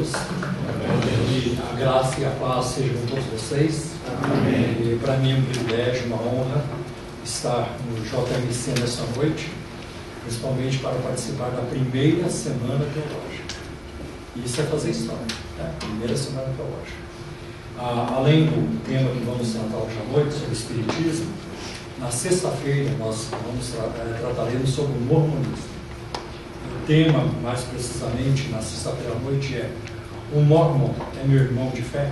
todos. A graça e a paz sejam com todos vocês. Amém. Para mim é um privilégio, uma honra estar no JMC nessa noite, principalmente para participar da primeira semana teológica. Isso é fazer história, né? Primeira semana teológica. Além do tema que vamos tratar hoje à noite, sobre o Espiritismo, na sexta-feira nós trataremos sobre o mormonismo. O tema, mais precisamente, na sexta-feira à noite é: o mormon é meu irmão de fé?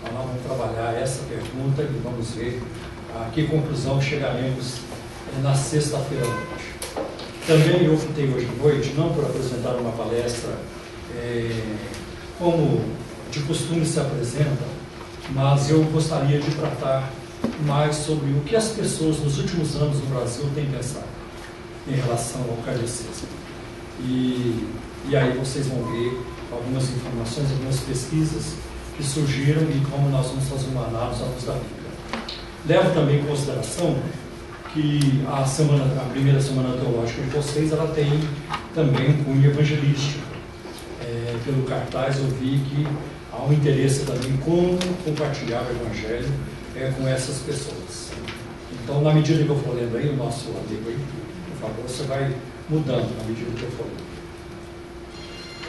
Então nós vamos trabalhar essa pergunta e vamos ver a que conclusão chegaremos na sexta-feira à noite. Também eu optei hoje à noite, não por apresentar uma palestra como de costume se apresenta, mas eu gostaria de tratar mais sobre o que as pessoas nos últimos anos no Brasil têm pensado em relação ao kardecismo. E aí vocês vão ver algumas informações, algumas pesquisas que surgiram e como nós vamos fazer uma análise à luz da Bíblia. Levo também em consideração que a primeira semana teológica de vocês, ela tem também um cunho evangelístico. Pelo cartaz eu vi que há um interesse também em como compartilhar o Evangelho com essas pessoas. Então, na medida que eu for lendo aí, o nosso amigo aí, por favor, você vai mudando na medida que eu for lendo.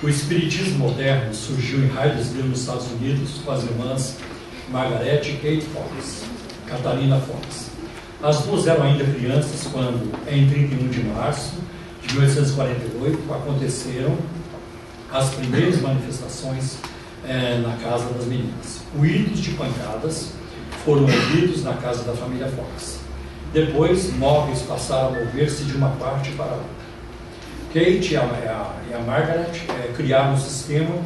O Espiritismo moderno surgiu em Hydesville, nos Estados Unidos, com as irmãs Margaret e Kate Fox, Catalina Fox. As duas eram ainda crianças quando, em 31 de março de 1848, aconteceram as primeiras manifestações na casa das meninas. Ruídos de pancadas foram ouvidos na casa da família Fox. Depois, móveis passaram a mover-se de uma parte para outra. Kate e a Margaret criaram um sistema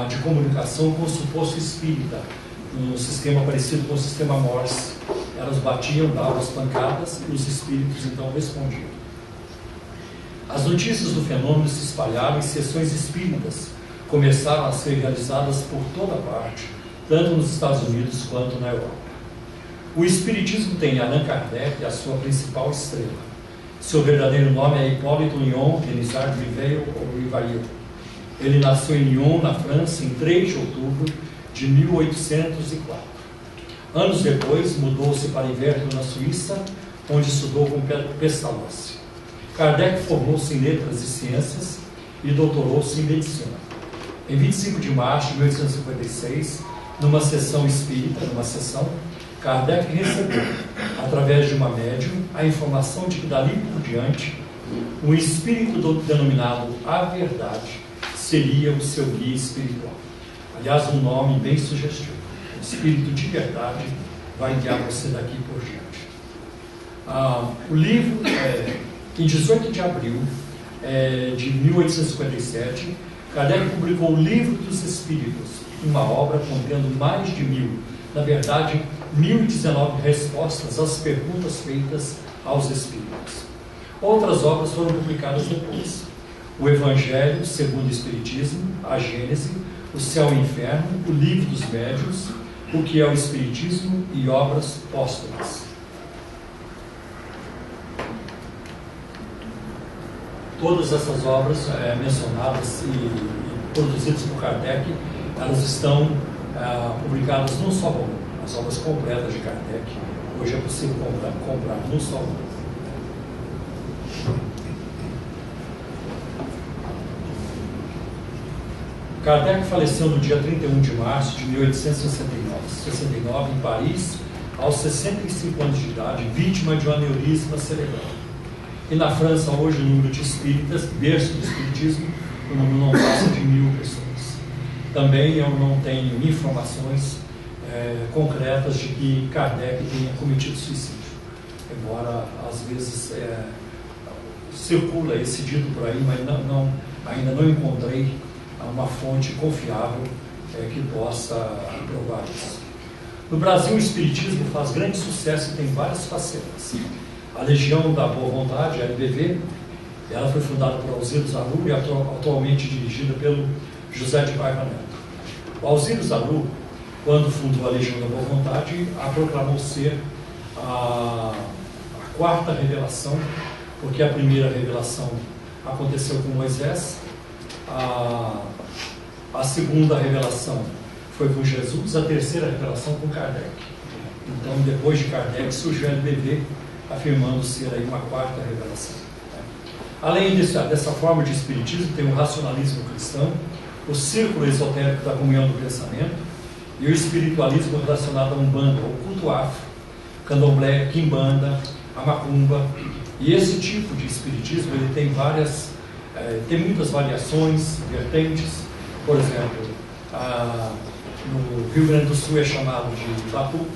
de comunicação com o suposto espírita, um sistema parecido com o sistema Morse. Elas batiam, davam as pancadas e os espíritos então respondiam. As notícias do fenômeno se espalharam e sessões espíritas começaram a ser realizadas por toda parte, tanto nos Estados Unidos quanto na Europa. O Espiritismo tem Allan Kardec, a sua principal estrela. Seu verdadeiro nome é Hipólito Léon Denisard Rivail. Ele nasceu em Lyon, na França, em 3 de outubro de 1804. Anos depois, mudou-se para Yverton, na Suíça, onde estudou com Pestalozzi. Kardec formou-se em letras e ciências e doutorou-se em medicina. Em 25 de março de 1856, numa sessão espírita, Kardec recebeu, através de uma médium, a informação de que dali por diante, um espírito denominado A Verdade seria o seu guia espiritual. Aliás, um nome bem sugestivo. O Espírito de Verdade vai guiar você daqui por diante. O livro, em 18 de abril de 1857, Kardec publicou o Livro dos Espíritos, uma obra contendo mais de 1019 respostas às perguntas feitas aos espíritos. Outras obras foram publicadas depois: o Evangelho segundo o Espiritismo, a Gênese, o Céu e o Inferno, o Livro dos Médiuns, o que é o Espiritismo e obras póstumas. Todas essas obras mencionadas e produzidas por Kardec, elas estão publicadas num só volume. As obras completas de Kardec, hoje é possível comprar num só volume. Kardec faleceu no dia 31 de março de 1869, em Paris, aos 65 anos de idade, vítima de um aneurisma cerebral. E na França, hoje, o número de espíritas, berço do espiritismo, o número não passa de 1000 pessoas. Também eu não tenho informações concretas de que Kardec tenha cometido suicídio, embora às vezes circula esse dito por aí, mas ainda não encontrei uma fonte confiável que possa provar isso. No Brasil, o espiritismo faz grande sucesso e tem várias facetas. A Legião da Boa Vontade, a LBV, ela foi fundada por Alzira Zaru e atualmente dirigida pelo José de Paiva Neto. O Alzira Zaru, quando fundou a Legião da Boa Vontade, a proclamou ser a quarta revelação, porque a primeira revelação aconteceu com Moisés, A segunda revelação foi com Jesus, a terceira revelação com Kardec. Então, depois de Kardec, surgiu o LBV, afirmando ser aí uma quarta revelação. Além dessa forma de espiritismo, tem o racionalismo cristão, o círculo esotérico da comunhão do pensamento e o espiritualismo relacionado a Umbanda, o culto afro, candomblé, quimbanda, a macumba. E esse tipo de espiritismo ele tem muitas variações, vertentes. Por exemplo, no Rio Grande do Sul é chamado de Batu,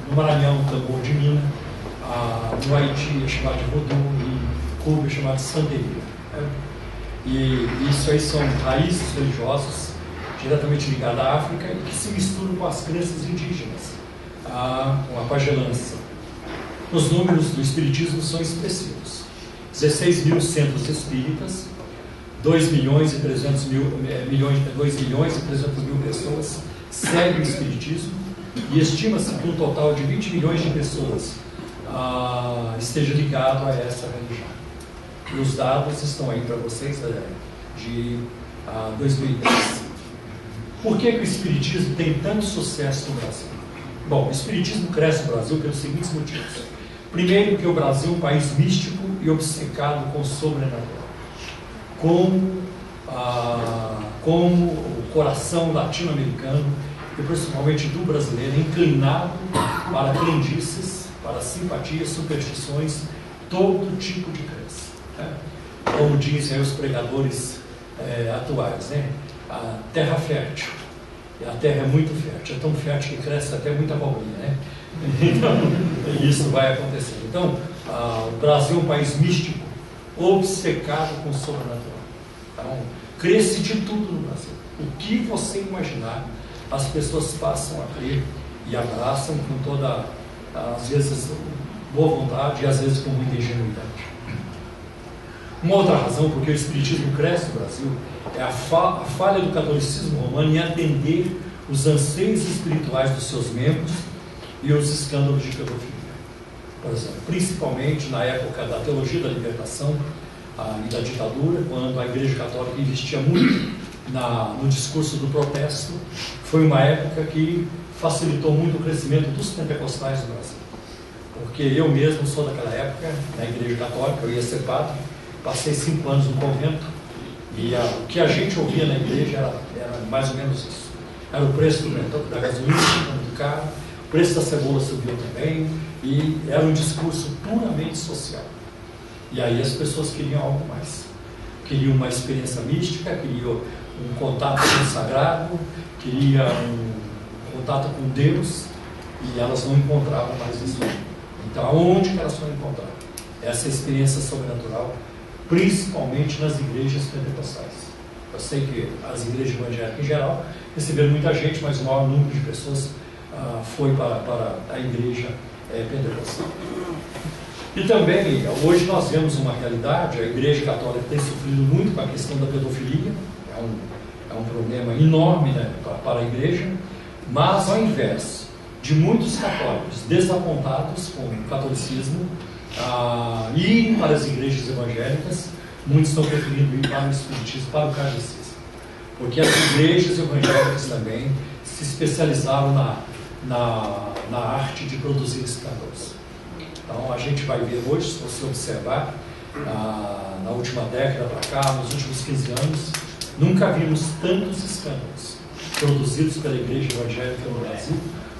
no Maranhão, tambor de Mina, no Haiti é chamado de Vodou, e Cuba é chamado de Santeria. E isso aí são raízes religiosas diretamente ligadas à África e que se misturam com as crenças indígenas, com a pagelança. Os números do espiritismo são expressivos: 16 mil centros espíritas, 2 milhões e 300 mil pessoas seguem o espiritismo, e estima-se que um total de 20 milhões de pessoas esteja ligado a essa religião. E os dados estão aí para vocês, de 2010. Por que o espiritismo tem tanto sucesso no Brasil? Bom, o espiritismo cresce no Brasil pelos seguintes motivos. Primeiro, que o Brasil é um país místico e obcecado com o sobrenatural. Como o coração latino-americano, e principalmente do brasileiro, é inclinado para crendices, para simpatias, superstições, todo tipo de crença. Como dizem os pregadores atuais, a terra fértil. E a terra é muito fértil, é tão fértil que cresce até muita abobrinha, Então, isso vai acontecer. Então, o Brasil é um país místico, obcecado com o sobrenatural. Então, cresce de tudo no Brasil. O que você imaginar, as pessoas passam a crer e abraçam com toda, às vezes, boa vontade e às vezes com muita ingenuidade. Uma outra razão porque o espiritismo cresce no Brasil é a falha do catolicismo romano em atender os anseios espirituais dos seus membros e os escândalos de pedofilia. Por exemplo, principalmente na época da teologia da libertação e da ditadura, quando a Igreja Católica investia muito no discurso do protesto, foi uma época que facilitou muito o crescimento dos pentecostais no Brasil. Porque eu mesmo sou daquela época, na Igreja Católica, eu ia ser padre, passei 5 anos no convento, e o que a gente ouvia na igreja era mais ou menos isso. Era o preço da gasolina muito caro, o preço da cebola subiu também, e era um discurso puramente social. E aí as pessoas queriam algo mais. Queriam uma experiência mística, queriam um contato com o sagrado, queriam um contato com Deus, e elas não encontravam mais isso. Então, aonde que elas foram encontrar essa experiência sobrenatural? Principalmente nas igrejas pentecostais. Eu sei que as igrejas evangélicas em geral receberam muita gente, mas o maior número de pessoas foi para a igreja pentecostal. E também, hoje nós vemos uma realidade, a Igreja Católica tem sofrido muito com a questão da pedofilia, é um problema enorme, para a igreja, mas ao invés de muitos católicos desapontados com o catolicismo irem para as igrejas evangélicas, muitos estão preferindo ir para o espiritismo, para o kardecismo, porque as igrejas evangélicas também se especializaram na arte de produzir escândalos. Então a gente vai ver hoje, se você observar, na última década para cá, nos últimos 15 anos, nunca vimos tantos escândalos produzidos pela igreja evangélica no Brasil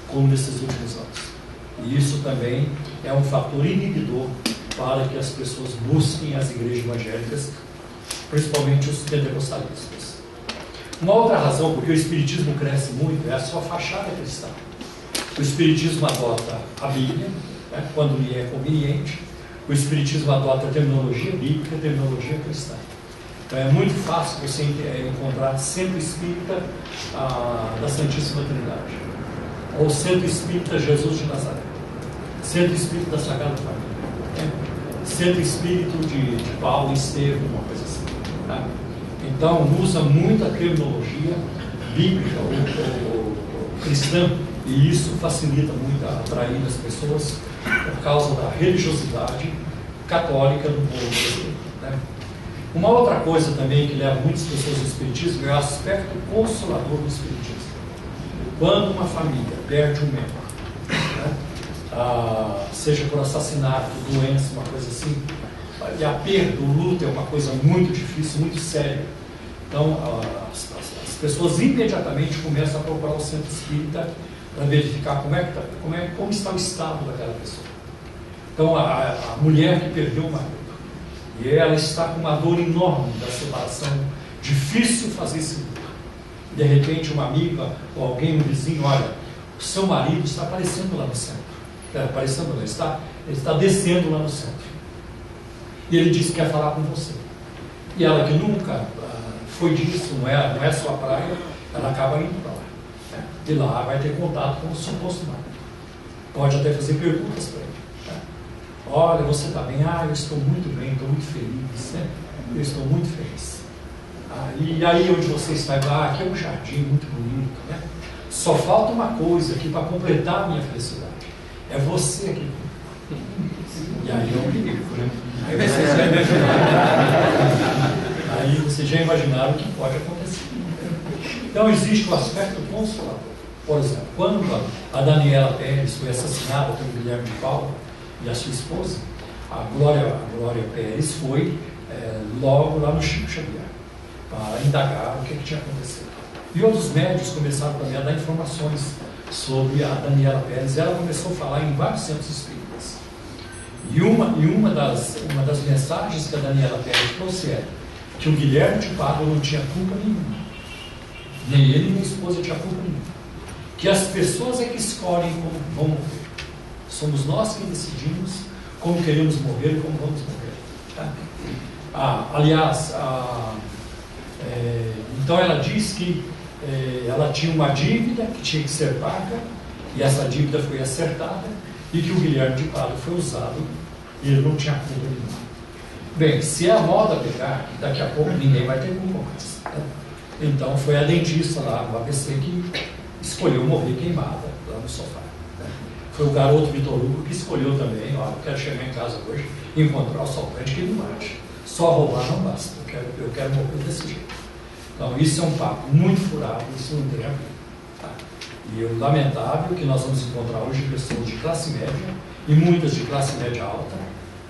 como nesses últimos anos. E isso também é um fator inibidor para que as pessoas busquem as igrejas evangélicas, principalmente os pentecostalistas. Uma outra razão porque o espiritismo cresce muito é a sua fachada cristã. O espiritismo adota a Bíblia, quando lhe é conveniente. O espiritismo adota a terminologia bíblica e a terminologia cristã. Então é muito fácil você encontrar centro espírita da Santíssima Trindade, ou centro espírita Jesus de Nazaré, centro espírita da Sagrada Família, centro espírito de Paulo e Estevão, uma coisa assim. Tá? Então usa muita terminologia bíblica ou cristã, e isso facilita muito a atrair as pessoas por causa da religiosidade católica do povo brasileiro. Uma outra coisa também que leva muitas pessoas ao espiritismo é o aspecto consolador do espiritismo. Quando uma família perde um membro, né, seja por assassinato, doença, uma coisa assim, e a perda, o luto é uma coisa muito difícil, muito séria. Então, as pessoas imediatamente começam a procurar o centro espírita para verificar como está o estado daquela pessoa. Então, a mulher que perdeu o marido, e ela está com uma dor enorme da separação, difícil fazer esse luto. De repente, uma amiga ou alguém, um vizinho, olha, o seu marido está aparecendo lá no centro. Aparecendo não, ele está descendo lá no centro. E ele disse que quer falar com você. E ela, que nunca foi disso, não é sua praia, ela acaba indo para lá. Né? E lá vai ter contato com o suposto marido. Pode até fazer perguntas para ele. Né? Olha, você está bem? Eu estou muito bem, estou muito feliz. Né? Eu estou muito feliz. E aí onde você está? Aqui é um jardim muito bonito. Né? Só falta uma coisa aqui para completar a minha felicidade. É você aqui. E aí eu me ligo, né? Aí vocês já imaginaram o que pode acontecer. Então existe o aspecto consolador. Por exemplo, quando a Daniela Pérez foi assassinada pelo Guilherme de Paula e a sua esposa, a Glória Pérez foi logo lá no Chico Xavier para indagar o que tinha acontecido. E outros médicos começaram também a dar informações sobre a Daniela Pérez. Ela começou a falar em vários centros espíritas. E uma das mensagens que a Daniela Pérez trouxe é que o Guilherme de Pádua não tinha culpa nenhuma. Nem ele nem a esposa tinha culpa nenhuma. Que as pessoas é que escolhem como vão morrer. Somos nós que decidimos como queremos morrer e como vamos morrer. Tá? Aliás, então ela diz que ela tinha uma dívida que tinha que ser paga, e essa dívida foi acertada, e que o Guilherme de Pádua foi usado, e ele não tinha culpa nenhuma. Bem, se a moda pegar, daqui a pouco ninguém vai ter culpa mais. Né? Então foi a dentista lá no ABC que escolheu morrer queimada lá no sofá. Né? Foi o garoto Vitor Hugo que escolheu também, eu quero chegar em casa hoje e encontrar o assaltante que me mate. Só roubar não basta, eu quero morrer desse jeito. Então isso é um papo muito furado, isso não tem a ver. Tá? E o lamentável é que nós vamos encontrar hoje pessoas de classe média e muitas de classe média alta,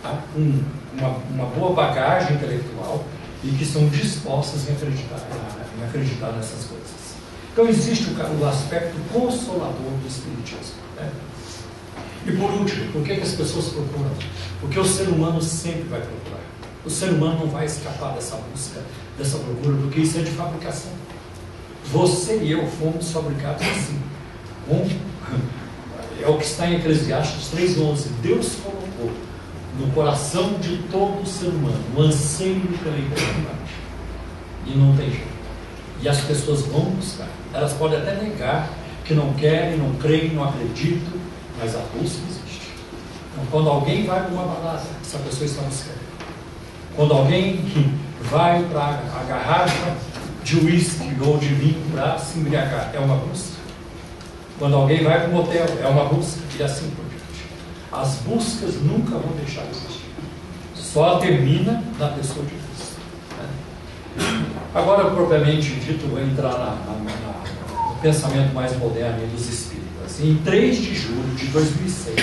tá? Com uma boa bagagem intelectual e que estão dispostas em acreditar nessas coisas. Então existe o aspecto consolador do espiritismo. Né? E por último, por que as pessoas procuram? Porque o ser humano sempre vai procurar. O ser humano não vai escapar dessa busca, dessa procura, porque isso é de fabricação. Você e eu fomos fabricados assim. É o que está em Eclesiastes 3:11. Deus colocou no coração de todo ser humano o anseio pela eternidade. E não tem jeito. E as pessoas vão buscar. Elas podem até negar que não querem, não creem, não acreditam, mas a busca existe. Então, quando alguém vai para uma balada, essa pessoa está buscando. Quando alguém vai para a garrafa de uísque ou de vinho para se embriagar, é uma busca. Quando alguém vai para um motel, é uma busca, e assim por diante. As buscas nunca vão deixar de existir. Só termina na pessoa de busca. Né? Agora, propriamente dito, vou entrar no pensamento mais moderno dos espíritas. Em 3 de julho de 2006,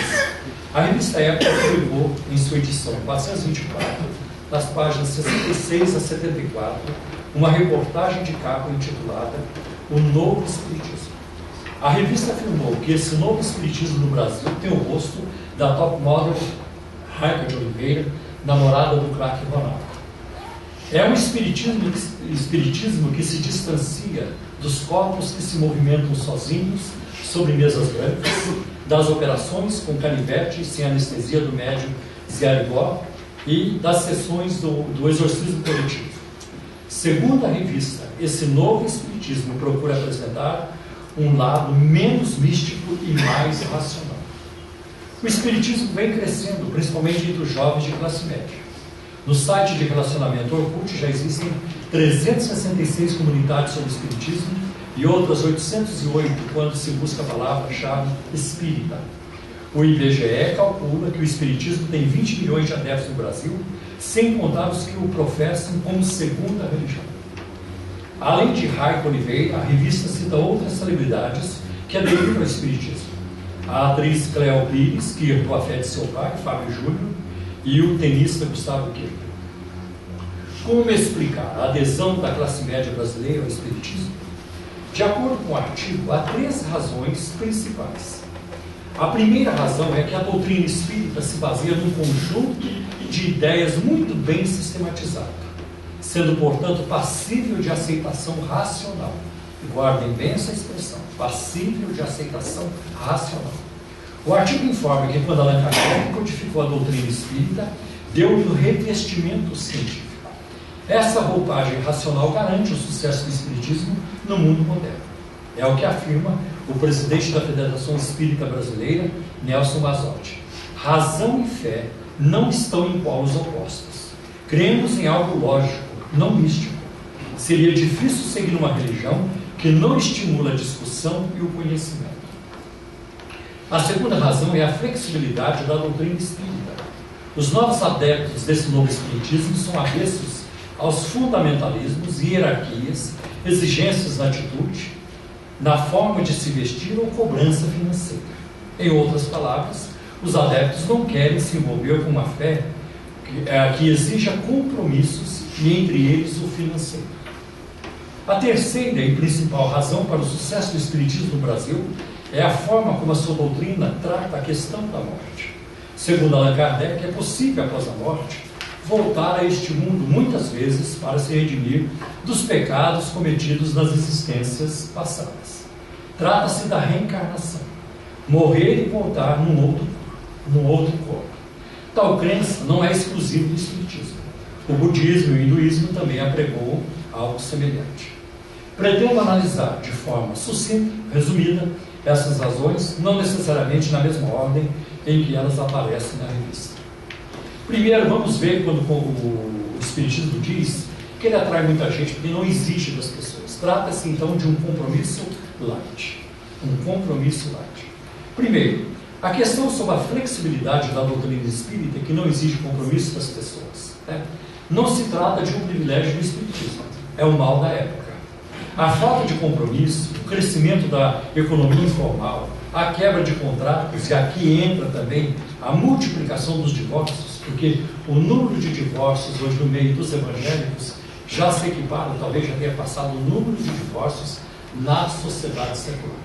a revista Época publicou em sua edição 424, nas páginas 66 a 74, uma reportagem de capa intitulada O Novo Espiritismo. A revista afirmou que esse novo espiritismo no Brasil tem o rosto da top model Raica de Oliveira, namorada do craque Ronaldo. É um espiritismo que se distancia dos corpos que se movimentam sozinhos sobre mesas brancas, das operações com canivete sem anestesia do médium Zé Arigó e das sessões do exorcismo coletivo. Segundo a revista, esse novo espiritismo procura apresentar um lado menos místico e mais racional. O espiritismo vem crescendo, principalmente entre os jovens de classe média. No site de relacionamento Orkut já existem 366 comunidades sobre espiritismo e outras 808 quando se busca a palavra-chave espírita. O IBGE calcula que o Espiritismo tem 20 milhões de adeptos no Brasil, sem contar os que o professam como segunda religião. Além de Raico Oliveira, a revista cita outras celebridades que aderiram ao Espiritismo. A atriz Cleo Pires, que herdou a fé de seu pai, Fábio Júnior, e o tenista Gustavo Kirchner. Como explicar a adesão da classe média brasileira ao Espiritismo? De acordo com o artigo, há 3 razões principais. A primeira razão é que a doutrina espírita se baseia num conjunto de ideias muito bem sistematizado, sendo, portanto, passível de aceitação racional. E guardem bem essa expressão, passível de aceitação racional. O artigo informa que quando Allan Kardec codificou a doutrina espírita, deu-lhe o revestimento científico. Essa roupagem racional garante o sucesso do espiritismo no mundo moderno. É o que afirma o presidente da Federação Espírita Brasileira, Nelson Mazotti. Razão e fé não estão em polos opostos. Cremos em algo lógico, não místico. Seria difícil seguir uma religião que não estimula a discussão e o conhecimento. A segunda razão é a flexibilidade da doutrina espírita. Os novos adeptos desse novo espiritismo são avessos aos fundamentalismos, hierarquias, exigências na atitude, na forma de se vestir ou cobrança financeira. Em outras palavras, os adeptos não querem se envolver com uma fé que exija compromissos e entre eles o financeiro. A terceira e principal razão para o sucesso do espiritismo no Brasil é a forma como a sua doutrina trata a questão da morte. Segundo Allan Kardec, é possível, após a morte, voltar a este mundo muitas vezes para se redimir dos pecados cometidos nas existências passadas. Trata-se da reencarnação, morrer e voltar num outro corpo. Tal crença não é exclusiva do espiritismo. O budismo e o hinduísmo também apregou algo semelhante. Pretendo analisar de forma sucinta, resumida, essas razões, não necessariamente na mesma ordem em que elas aparecem na revista. Primeiro, vamos ver quando o Espiritismo diz que ele atrai muita gente porque não exige das pessoas. Trata-se, então, de um compromisso light. Um compromisso light. Primeiro, a questão sobre a flexibilidade da doutrina espírita, que não exige compromisso das pessoas, né? Não se trata de um privilégio do Espiritismo. É o mal da época. A falta de compromisso, o crescimento da economia informal, a quebra de contratos, e aqui entra também a multiplicação dos divórcios, porque o número de divórcios hoje no meio dos evangélicos já se equipara, talvez já tenha passado o número de divórcios na sociedade secular.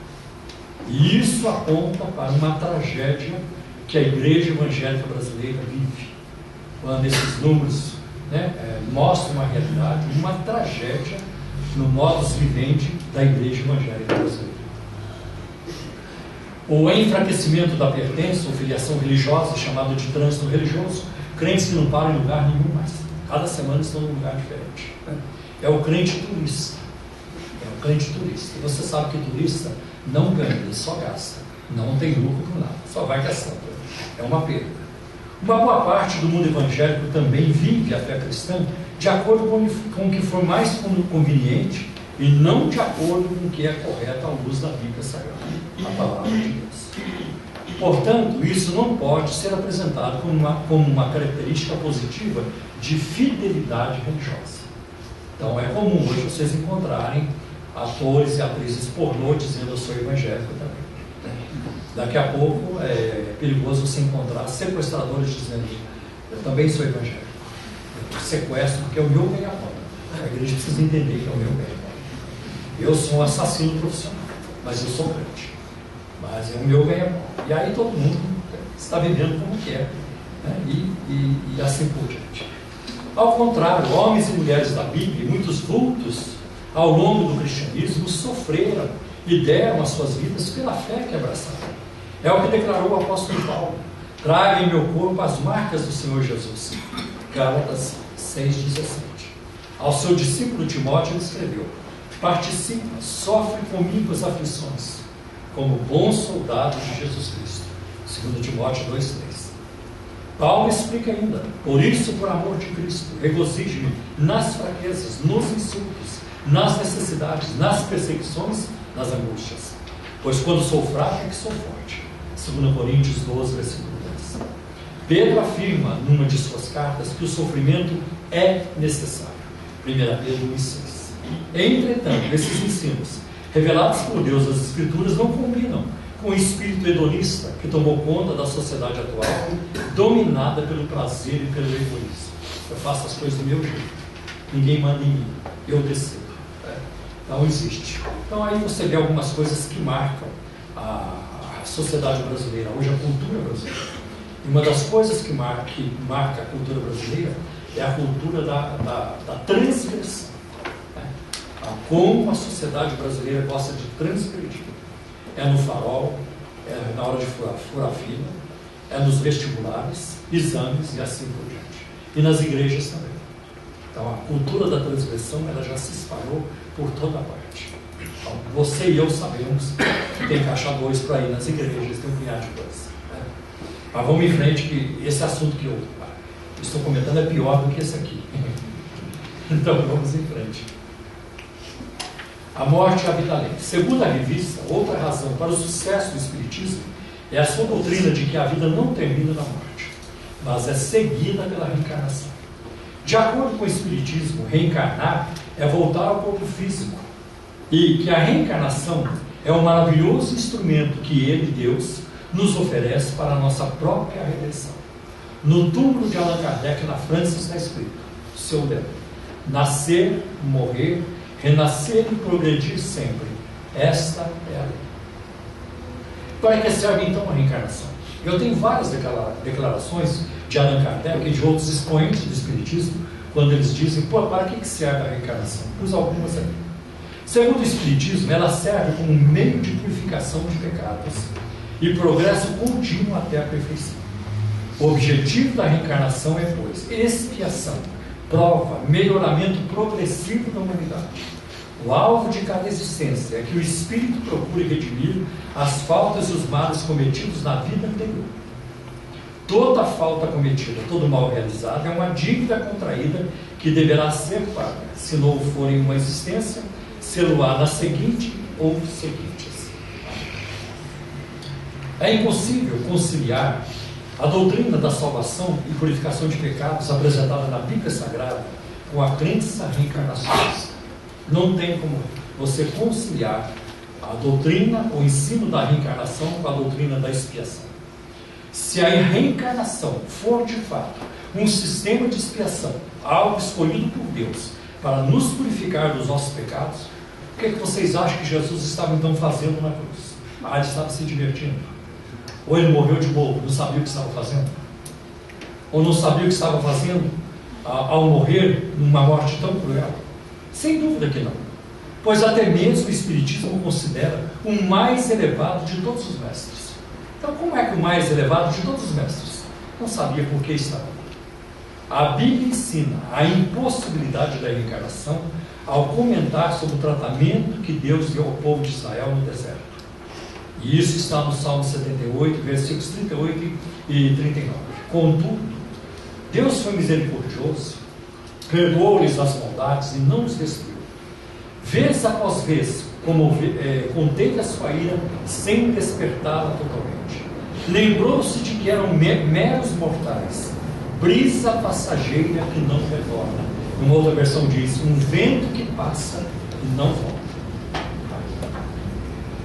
E isso aponta para uma tragédia que a igreja evangélica brasileira vive. Quando esses números mostram uma realidade, uma tragédia no modus vivendi da igreja evangélica brasileira. O enfraquecimento da pertença ou filiação religiosa, chamado de trânsito religioso, crentes que não param em lugar nenhum mais. Cada semana estão em um lugar diferente. É o crente turista. É o crente turista. E você sabe que turista não ganha, ele só gasta. Não tem lucro com nada, só vai gastando. É uma perda. Uma boa parte do mundo evangélico também vive a fé cristã de acordo com o que for mais conveniente e não de acordo com o que é correto à luz da Bíblia Sagrada, a palavra de Deus. Portanto, isso não pode ser apresentado como uma característica positiva de fidelidade religiosa. Então, é comum hoje vocês encontrarem atores e atrizes pornô dizendo eu sou evangélico também. Daqui a pouco é perigoso você encontrar sequestradores dizendo eu também sou evangélico. Eu sequestro porque é o meu ganha-pão. A igreja precisa entender que é o meu ganha-pão. Eu sou um assassino profissional, mas eu sou crente. Mas é o meu ganha-pão. E aí todo mundo está vivendo como quer, né? E assim por diante. Ao contrário, homens e mulheres da Bíblia, muitos vultos ao longo do cristianismo sofreram e deram as suas vidas pela fé que abraçaram. É o que declarou o apóstolo Paulo: traga em meu corpo as marcas do Senhor Jesus. Gálatas 6,17. Ao seu discípulo Timóteo ele escreveu: participa, sofre comigo as aflições, como bom soldado de Jesus Cristo. 2 Timóteo 2,3. Paulo explica ainda: por isso, por amor de Cristo, regozijo-me nas fraquezas, nos insultos, nas necessidades, nas perseguições, nas angústias. Pois quando sou fraco é que sou forte. 2 Coríntios 12, versículo 10. Pedro afirma, numa de suas cartas, que o sofrimento é necessário. 1 Pedro 1,6. Entretanto, esses ensinos, revelados por Deus nas Escrituras, não combinam com o espírito hedonista que tomou conta da sociedade atual, dominada pelo prazer e pelo egoísmo. Eu faço as coisas do meu jeito, ninguém manda em mim, eu decido. Não existe. Então aí você vê algumas coisas que marcam a sociedade brasileira, hoje a cultura brasileira. E uma das coisas que marca a cultura brasileira é a cultura da transgressão. Como a sociedade brasileira gosta de transgredir. É no farol, é na hora de furar fila, é nos vestibulares, exames e assim por diante. E nas igrejas também. Então a cultura da transgressão ela já se espalhou por toda parte. Então, você e eu sabemos que tem caixa 2 para ir nas igrejas, tem um punhado de coisa. Mas vamos em frente, que esse assunto que eu estou comentando é pior do que esse aqui. Então vamos em frente. A morte e a vida além. Segundo a revista, outra razão para o sucesso do Espiritismo é a sua doutrina de que a vida não termina na morte, mas é seguida pela reencarnação. De acordo com o Espiritismo, reencarnar é voltar ao corpo físico e que a reencarnação é um maravilhoso instrumento que Ele, Deus, nos oferece para a nossa própria redenção. No túmulo de Allan Kardec, na França, está escrito, seu dever, nascer, morrer, renascer e progredir sempre. Esta é a lei. Para que serve então a reencarnação? Eu tenho várias declarações de Allan Kardec e de outros expoentes do Espiritismo, quando eles dizem, para que serve a reencarnação? Pus algumas aqui. Segundo o Espiritismo, ela serve como um meio de purificação de pecados e progresso contínuo até a perfeição. O objetivo da reencarnação é, pois, expiação, prova, melhoramento progressivo da humanidade. O alvo de cada existência é que o espírito procure redimir as faltas e os males cometidos na vida anterior. Toda falta cometida, todo mal realizado é uma dívida contraída que deverá ser paga, se não for em uma existência, sê-lo-á na seguinte ou seguintes. É impossível conciliar a doutrina da salvação e purificação de pecados apresentada na Bíblia Sagrada com a crença reencarnacionista. Não tem como você conciliar a doutrina, o ensino da reencarnação com a doutrina da expiação. Se a reencarnação for de fato um sistema de expiação, algo escolhido por Deus para nos purificar dos nossos pecados, o que vocês acham que Jesus estava então fazendo na cruz? Ele estava se divertindo? Ou ele morreu de bobo, não sabia o que estava fazendo? Ou não sabia o que estava fazendo ao morrer numa morte tão cruel? Sem dúvida que não. Pois até mesmo o Espiritismo considera o mais elevado de todos os mestres. Então, como é que o mais elevado de todos os mestres não sabia por que estava? A Bíblia ensina a impossibilidade da reencarnação ao comentar sobre o tratamento que Deus deu ao povo de Israel no deserto. E isso está no Salmo 78, versículos 38 e 39. Contudo, Deus foi misericordioso, perdoou-lhes as maldades e não os destruiu. Vez após vez, conteve a sua ira sem despertá-la totalmente. Lembrou-se de que eram meros mortais, brisa passageira que não retorna. Uma outra versão diz, um vento que passa e não volta.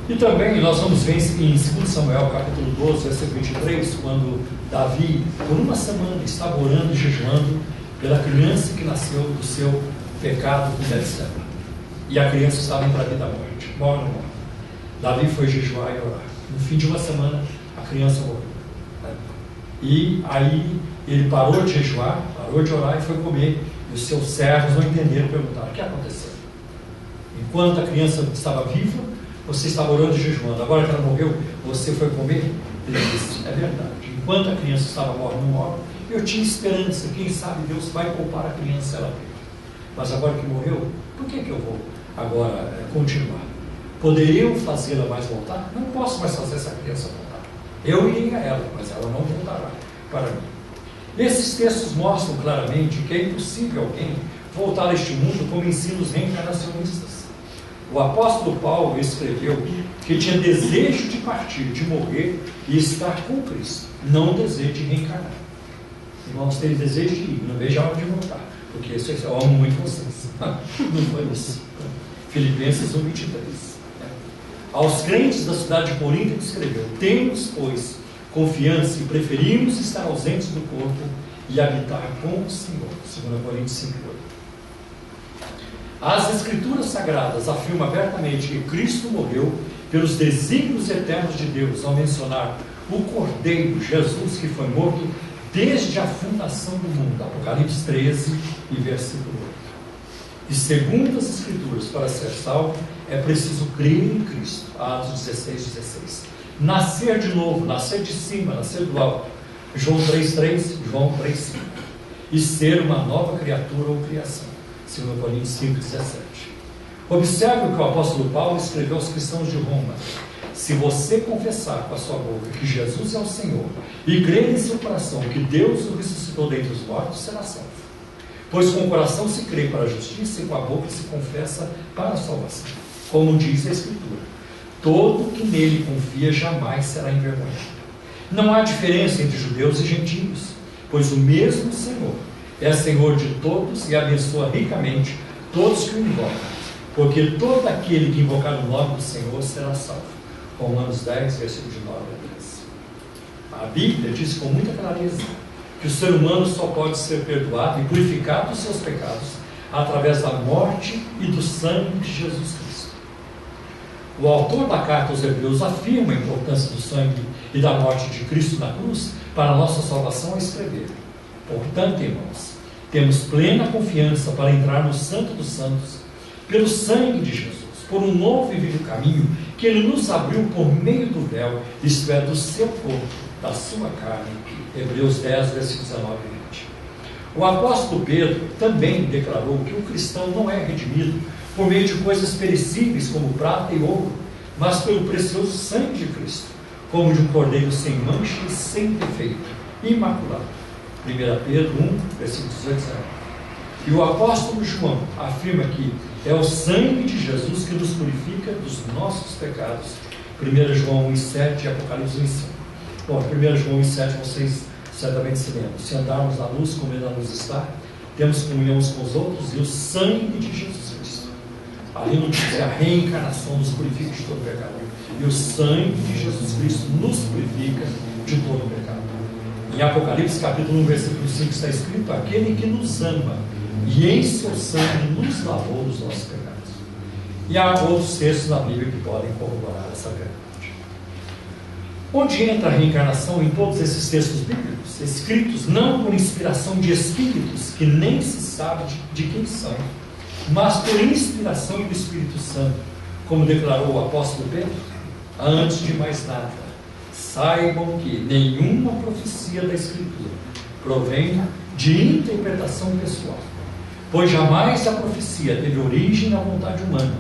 E também nós vamos ver em 2 Samuel, capítulo 12, versículo 23, quando Davi, por uma semana, estava orando e jejuando pela criança que nasceu do seu pecado com Betseba. E a criança estava entre a vida e a morte. Morre ou não morre? Davi foi jejuar e orar. No fim de uma semana, a criança morreu. E aí ele parou de jejuar, parou de orar e foi comer. E os seus servos não entenderam, perguntaram: o que aconteceu? Enquanto a criança estava viva, você estava orando e jejuando. Agora que ela morreu, você foi comer? Ele disse: é verdade. Enquanto a criança estava morta, eu tinha esperança. Quem sabe Deus vai poupar a criança, ela viva. Mas agora que morreu, por que eu vou agora continuar? Poderiam fazê-la mais voltar? Não posso mais fazer essa criança voltar. Eu irei a ela, mas ela não voltará para mim. Esses textos mostram claramente que é impossível alguém voltar a este mundo como ensinos reencarnacionistas. O apóstolo Paulo escreveu que tinha desejo de partir, de morrer e estar com Cristo, não desejo de reencarnar. Irmãos, teve desejo de ir, não vejo a hora de voltar, porque eu amo muito vocês. Não foi isso. Filipenses 1:23. Aos crentes da cidade de Corinto ele escreveu: temos, pois, confiança e preferimos estar ausentes do corpo e habitar com o Senhor. 2 Coríntios 5:8. As Escrituras Sagradas afirmam abertamente que Cristo morreu pelos desígnios eternos de Deus, ao mencionar o Cordeiro Jesus, que foi morto desde a fundação do mundo. Apocalipse 13 e versículo 8. E segundo as Escrituras, para ser salvo, é preciso crer em Cristo. Atos 16:16. Nascer de novo, nascer de cima, nascer do alto. João 3:3, João 3:5. E ser uma nova criatura ou criação. 2 Coríntios 5:17. Observe o que o apóstolo Paulo escreveu aos cristãos de Roma: se você confessar com a sua boca que Jesus é o Senhor e crer em seu coração que Deus o ressuscitou dentre os mortos, será salvo. Pois com o coração se crê para a justiça e com a boca se confessa para a salvação. Como diz a Escritura: todo que nele confia jamais será envergonhado. Não há diferença entre judeus e gentios, pois o mesmo Senhor é Senhor de todos e abençoa ricamente todos que o invocam, porque todo aquele que invocar o nome do Senhor será salvo. Romanos 10, versículo de 9 a 13. A Bíblia diz com muita clareza que o ser humano só pode ser perdoado e purificado dos seus pecados através da morte e do sangue de Jesus Cristo. O autor da carta aos Hebreus afirma a importância do sangue e da morte de Cristo na cruz para a nossa salvação ao escrever: portanto, irmãos, temos plena confiança para entrar no Santo dos Santos pelo sangue de Jesus, por um novo e vivo caminho que Ele nos abriu por meio do véu, isto é, do seu corpo, da sua carne. Hebreus 10, versículos 19 e 20. O apóstolo Pedro também declarou que o cristão não é redimido por meio de coisas perecíveis como prata e ouro, mas pelo precioso sangue de Cristo, como de um cordeiro sem mancha e sem defeito, imaculado. 1 Pedro 1, versículos 18 e 19. E o apóstolo João afirma que é o sangue de Jesus que nos purifica dos nossos pecados. 1 João 1,7 e Apocalipse 1,5. Bom, 1 João 1,7 vocês certamente se lembram: se andarmos na luz como Ele na luz está, temos comunhão uns com os outros, e o sangue de Jesus Cristo. Ali não diz: a reencarnação nos purifica de todo pecado. E o sangue de Jesus Cristo nos purifica de todo pecado. Em Apocalipse capítulo 1, versículo 5 está escrito: aquele que nos ama e em seu sangue nos lavou dos nossos pecados. E há outros textos na Bíblia que podem corroborar essa verdade. Onde entra a reencarnação em todos esses textos bíblicos, escritos não por inspiração de espíritos que nem se sabe de quem são, mas por inspiração do Espírito Santo, como declarou o apóstolo Pedro: antes de mais nada, saibam que nenhuma profecia da Escritura provém de interpretação pessoal, pois jamais a profecia teve origem na vontade humana,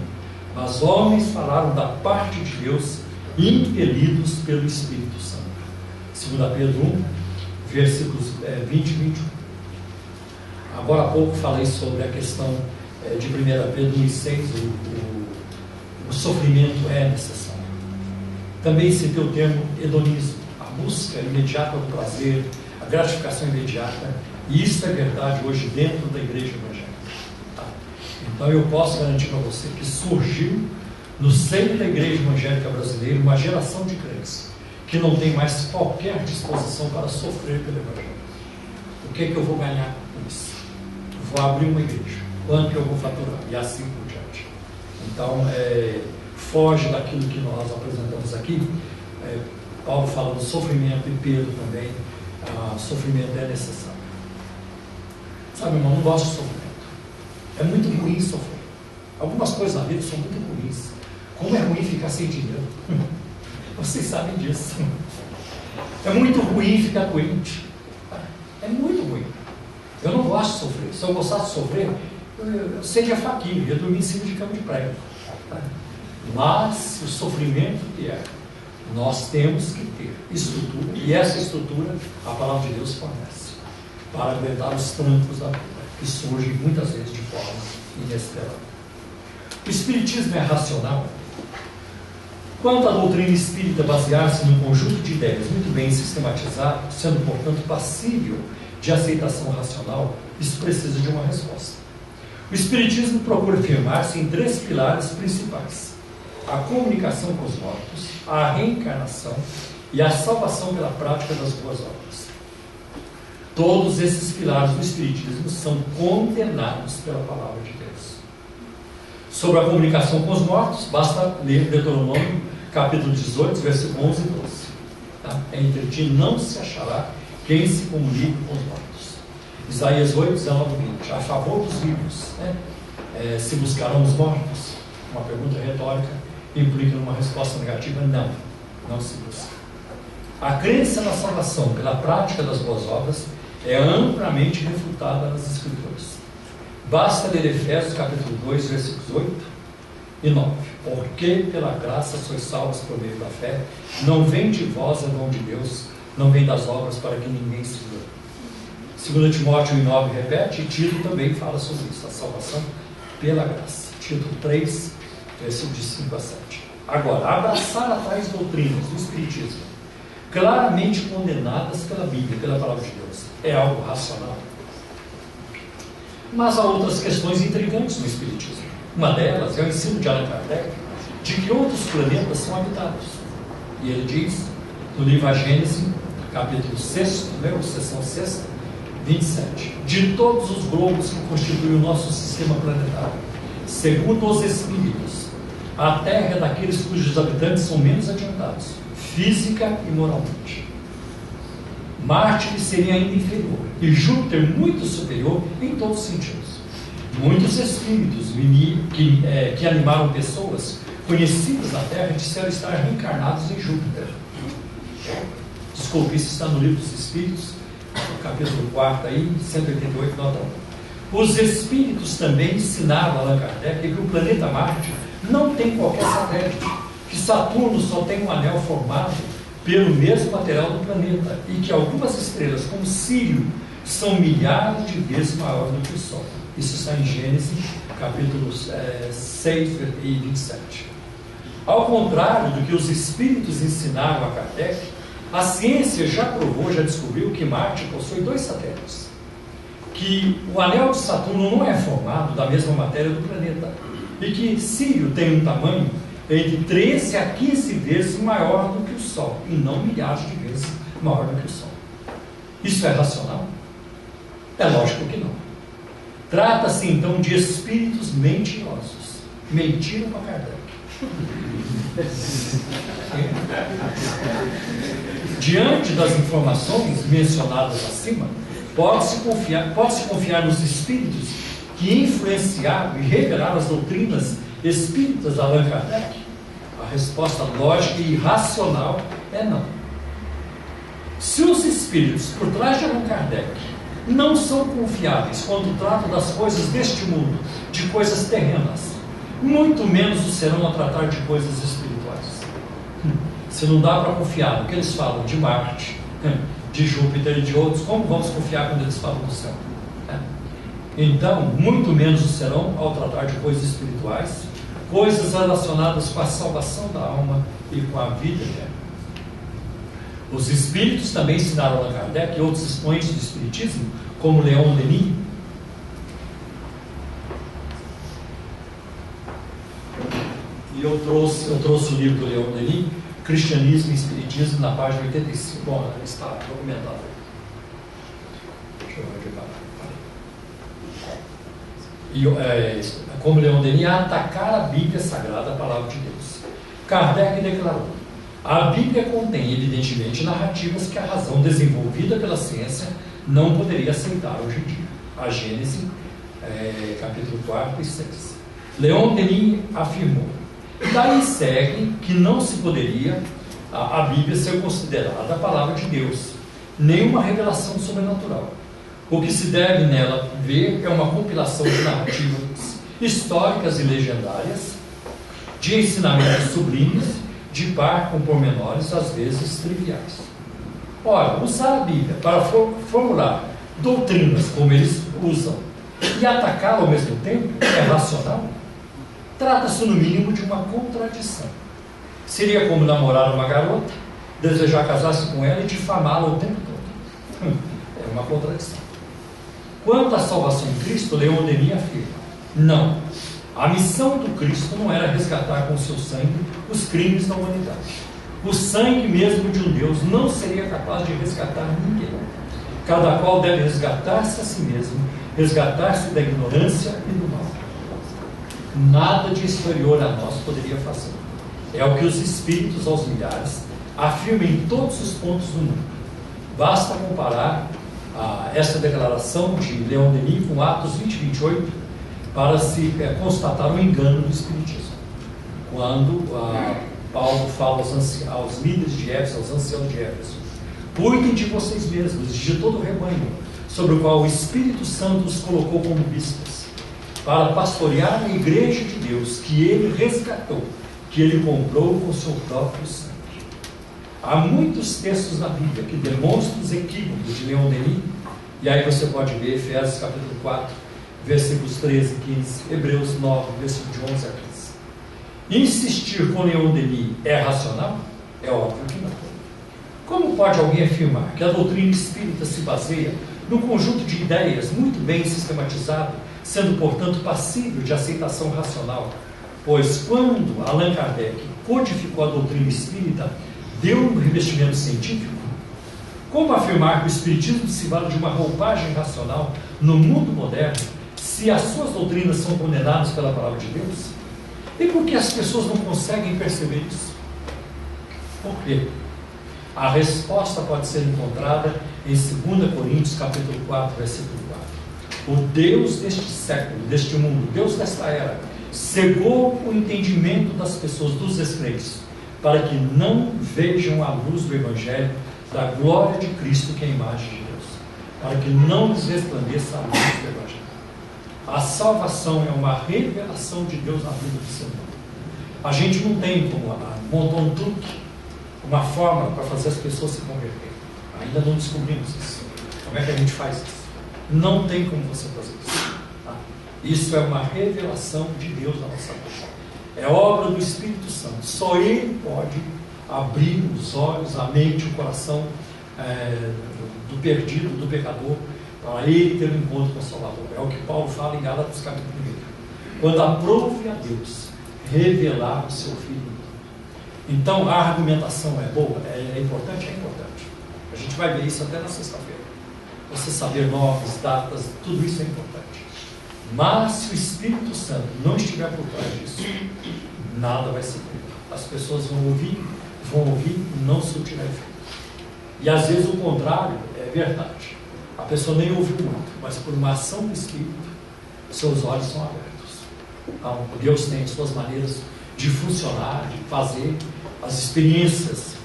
mas homens falaram da parte de Deus, impelidos pelo Espírito Santo. 2 Pedro 1, versículos 20 e 21. Agora há pouco falei sobre a questão de 1 Pedro 1,6, o sofrimento é necessário. Também citei o termo hedonismo, a busca imediata do prazer, a gratificação imediata, e isso é verdade hoje dentro da igreja evangélica. Tá? Então eu posso garantir para você que surgiu no seio da igreja evangélica brasileira uma geração de crentes que não tem mais qualquer disposição para sofrer pelo evangelho. O que é que eu vou ganhar com isso? Vou abrir uma igreja, quanto que eu vou faturar? E assim por diante. Então, foge daquilo que nós apresentamos aqui. Paulo fala do sofrimento, e Pedro também. Sofrimento é necessário. Sabe, irmão, não gosto de sofrimento. É muito ruim sofrer. Algumas coisas na vida são muito ruins. Como é ruim ficar sem dinheiro. Vocês sabem disso. É muito ruim ficar doente. É muito ruim. Eu não gosto de sofrer. Se eu gostasse de sofrer, eu seria faquinho, ia dormir em cima de cama de prego. Mas o sofrimento que é, nós temos que ter estrutura, e essa estrutura a palavra de Deus fornece para aguentar os trancos da vida, que surgem muitas vezes de forma inesperada. O espiritismo é racional? Quanto à doutrina espírita basear-se num conjunto de ideias muito bem sistematizado, sendo, portanto, passível de aceitação racional, isso precisa de uma resposta. O espiritismo procura firmar-se em 3 pilares principais: a comunicação com os mortos, a reencarnação e a salvação pela prática das boas obras. Todos esses pilares do espiritismo são condenados pela palavra de Deus. Sobre a comunicação com os mortos, basta ler Deuteronômio, capítulo 18, versículo 11 e 12. Tá? Entre ti não se achará quem se comunique com os mortos. Isaías 8, 19 e 20. A favor dos vivos, né? Se buscarão os mortos? Uma pergunta retórica implica numa resposta negativa: não, não se busca. A crença na salvação pela prática das boas obras é amplamente refutada nas Escrituras. Basta ler Efésios capítulo 2, versículos 8 e 9. Porque pela graça sois salvos por meio da fé, não vem de vós, é dom de Deus, não vem das obras para que ninguém se glorie. 2 Timóteo 1,9 repete, e Tito também fala sobre isso, a salvação pela graça. Tito 3, versículos de 5 a 7. Agora, abraçar atrás doutrinas do Espiritismo, claramente condenadas pela Bíblia, pela palavra de Deus, é algo racional? Mas há outras questões intrigantes no Espiritismo. Uma delas é o ensino de Allan Kardec de que outros planetas são habitados. E ele diz, no livro A Gênese, capítulo 6, seção 6, 27, de todos os globos que constituem o nosso sistema planetário, segundo os Espíritos, a Terra é daqueles cujos habitantes são menos adiantados, física e moralmente. Marte seria ainda inferior, e Júpiter muito superior em todos os sentidos. Muitos espíritos que animaram pessoas conhecidas na Terra disseram estar reencarnados em Júpiter. Desculpe, isso está no livro dos Espíritos, capítulo 4, aí, 188, nota 1. Os Espíritos também ensinaram a Allan Kardec que o planeta Marte não tem qualquer satélite, que Saturno só tem um anel formado pelo mesmo material do planeta, e que algumas estrelas, como Sírio, são milhares de vezes maiores do que o Sol. Isso está em Gênesis, capítulos 6 e 27. Ao contrário do que os Espíritos ensinaram a Kardec, a ciência já provou, já descobriu que Marte possui 2 satélites, que o anel de Saturno não é formado da mesma matéria do planeta, e que Sírio tem um tamanho entre 13 a 15 vezes maior do que o Sol, e não milhares de vezes maior do que o Sol. Isso é racional? É lógico que não. Trata-se então de espíritos mentirosos. Mentiram para Kardec. Diante das informações mencionadas acima, pode-se confiar nos espíritos que influenciaram e revelaram as doutrinas espíritas de Allan Kardec? A resposta lógica e racional é não. Se os espíritos por trás de Allan Kardec não são confiáveis quando tratam das coisas deste mundo, de coisas terrenas, muito menos o serão a tratar de coisas espirituais. Se não dá para confiar no que eles falam de Marte, de Júpiter e de outros, como vamos confiar quando eles falam do céu? Então, muito menos o serão ao tratar de coisas espirituais, coisas relacionadas com a salvação da alma e com a vida eterna. Os espíritos também ensinaram a Allan Kardec e outros expoentes do espiritismo, como Leon Denis. E eu trouxe o livro do Leon Denis, Cristianismo e Espiritismo, na página 85. Bom, está documentado. Deixa eu ver. E como Leon Denis, atacar a Bíblia Sagrada, a palavra de Deus. Kardec declarou: a Bíblia contém, evidentemente, narrativas que a razão desenvolvida pela ciência não poderia aceitar hoje em dia. A Gênese, capítulo 4 e 6. Leon Denis afirmou: daí segue que não se poderia a Bíblia ser considerada a palavra de Deus, nem uma revelação sobrenatural. O que se deve nela ver é uma compilação de narrativas históricas e legendárias, de ensinamentos sublimes, de par com pormenores, às vezes triviais. Ora, usar a Bíblia para formular doutrinas como eles usam e atacar ao mesmo tempo é racional? Trata-se, no mínimo, de uma contradição. Seria como namorar uma garota, desejar casar-se com ela e difamá-la o tempo todo. É uma contradição. Quanto à salvação em Cristo, Leon Denis afirma: não, a missão do Cristo não era resgatar com seu sangue os crimes da humanidade. O sangue mesmo de um Deus não seria capaz de resgatar ninguém. Cada qual deve resgatar-se a si mesmo, resgatar-se da ignorância e do mal. Nada de exterior a nós poderia fazer. É o que os espíritos aos milhares afirmam em todos os pontos do mundo. Basta comparar essa declaração de Leon Denis com Atos 20 e 28 para se constatar o engano do espiritismo. Quando Paulo fala aos líderes de Éfeso, aos anciãos de Éfeso: cuidem de vocês mesmos e de todo o rebanho, sobre o qual o Espírito Santo os colocou como bispos, para pastorear a igreja de Deus, que ele resgatou, que ele comprou com seu próprio sangue. Há muitos textos na Bíblia que demonstram os equívocos de Leon Denis, e aí você pode ver Efésios capítulo 4, versículos 13 e 15, Hebreus 9, versículo de 11 a 15. Insistir com Leon Denis é racional? É óbvio que não. Como pode alguém afirmar que a doutrina espírita se baseia num conjunto de ideias muito bem sistematizado, sendo, portanto, passível de aceitação racional? Pois quando Allan Kardec codificou a doutrina espírita, deu um revestimento científico? Como afirmar que o espiritismo se vale de uma roupagem racional no mundo moderno, se as suas doutrinas são condenadas pela palavra de Deus? E por que as pessoas não conseguem perceber isso? Por quê? A resposta pode ser encontrada em 2 Coríntios capítulo 4, versículo 4. O Deus deste século, deste mundo, Deus desta era, cegou o entendimento das pessoas, dos descrentes, para que não vejam a luz do Evangelho, da glória de Cristo, que é a imagem de Deus, para que não lhes resplandeça a luz do Evangelho. A salvação é uma revelação de Deus na vida do ser humano. A gente não tem como montar um truque, uma forma para fazer as pessoas se converterem. Ainda não descobrimos isso. Como é que a gente faz isso? Não tem como você fazer isso. Tá? Isso é uma revelação de Deus na nossa vida. É obra do Espírito Santo. Só Ele pode abrir os olhos, a mente, o coração do perdido, do pecador, para ele ter um encontro com o Salvador. É o que Paulo fala em Gálatas capítulo 1. Quando aprove a Deus revelar o seu Filho. Então, a argumentação é boa? É importante? É importante. A gente vai ver isso até na sexta-feira. Você saber nomes, datas, tudo isso é importante. Mas, se o Espírito Santo não estiver por trás disso, nada vai ser feito. As pessoas vão ouvir, não surtirá efeito. E, às vezes, o contrário é verdade. A pessoa nem ouviu muito, mas por uma ação do Espírito, seus olhos são abertos. Então, Deus tem suas maneiras de funcionar, de fazer. As experiências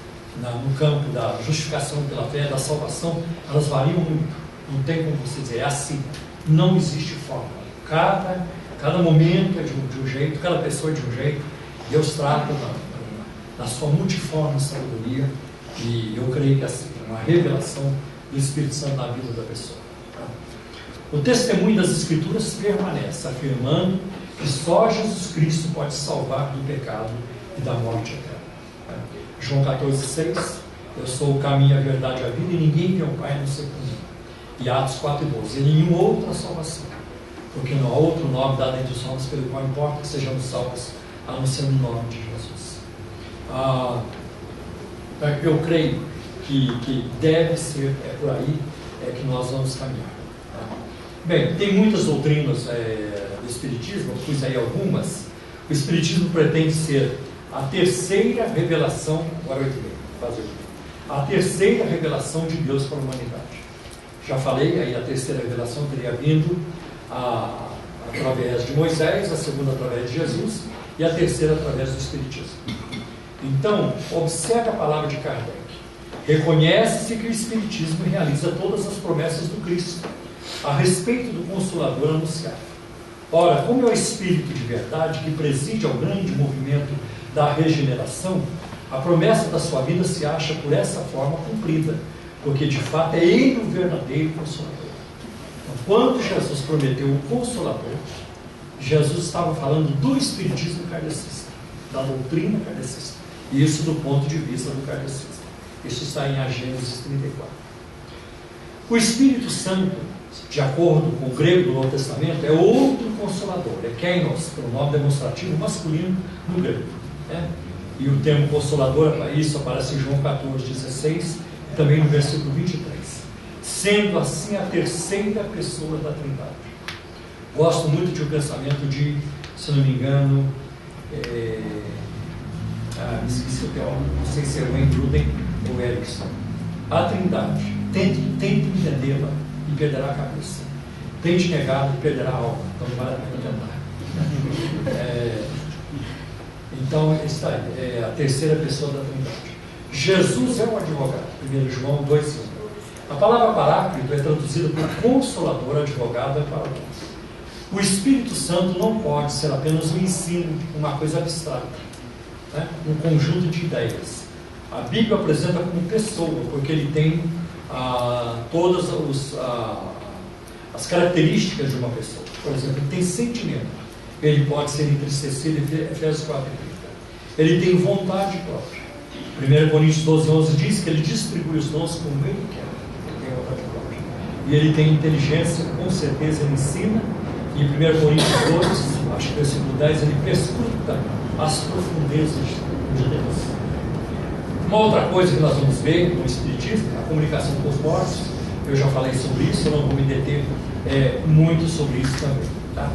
no campo da justificação pela fé, da salvação, elas variam muito. Não tem como você dizer, é assim. Não existe fórmula. Cada momento é de um jeito, cada pessoa é de um jeito. Deus trata da sua multiforme sabedoria, e eu creio que assim, é uma revelação do Espírito Santo na vida da pessoa. O testemunho das Escrituras permanece, afirmando que só Jesus Cristo pode salvar do pecado e da morte eterna. João 14,6: eu sou o caminho, a verdade e a vida, e ninguém vê ao Pai a não ser por mim. E Atos 4,12: e nenhuma outra salvação, porque não há outro nome dado entre os homens pelo qual importa que sejamos salvos, a não ser no nome de Jesus. Eu creio que deve ser, por aí que nós vamos caminhar. Bem, tem muitas doutrinas do Espiritismo, eu pus aí algumas. O Espiritismo pretende ser a terceira revelação, agora a terceira revelação de Deus para a humanidade. Já falei, aí a terceira revelação teria vindo através de Moisés, a segunda através de Jesus, e a terceira através do Espiritismo. Então, observe a palavra de Kardec. Reconhece-se que o Espiritismo realiza todas as promessas do Cristo a respeito do Consolador anunciado. Ora, como é o Espírito de verdade que preside ao grande movimento da regeneração, a promessa da sua vida se acha por essa forma cumprida, porque de fato é Ele o verdadeiro Consolador. Então, quando Jesus prometeu o Consolador, Jesus estava falando do espiritismo kardecista, da doutrina kardecista. Isso do ponto de vista do kardecismo. Isso está em Gênesis 34. O Espírito Santo, de acordo com o grego do Novo Testamento, é outro consolador, é kainos, pelo nome demonstrativo masculino no grego. Né? E o termo consolador, isso aparece em João 14,16 e também no versículo 23. Sendo assim a terceira pessoa da Trindade. Gosto muito de um pensamento de, se não me engano, esqueci o teólogo, não sei se é Wayne Grudem ou Erickson. A Trindade, tente entendê-la e perderá a cabeça. Tente negá-la e perderá a alma. Então não vale a pena tentar. Então, está aí, é a terceira pessoa da Trindade. Jesus é o advogado, 1 João 2,1. A palavra paráclito é traduzida por consolador, advogado, é paráclito. O Espírito Santo não pode ser apenas um ensino, uma coisa abstrata, né? Um conjunto de ideias. A Bíblia apresenta como pessoa, porque ele tem todas as características de uma pessoa. Por exemplo, ele tem sentimento, ele pode ser entristecido, Efésios 4:30. Ele tem vontade própria. 1 Coríntios 12:11 diz que ele distribui os dons como ele quer. Ele tem vontade própria. E ele tem inteligência, com certeza ele ensina. Em 1 Coríntios 2, acho que versículo 10, ele perscruta as profundezas de Deus. Uma outra coisa que nós vamos ver no Espiritismo, a comunicação com os mortos. Eu já falei sobre isso, eu não vou me deter muito sobre isso também, tá?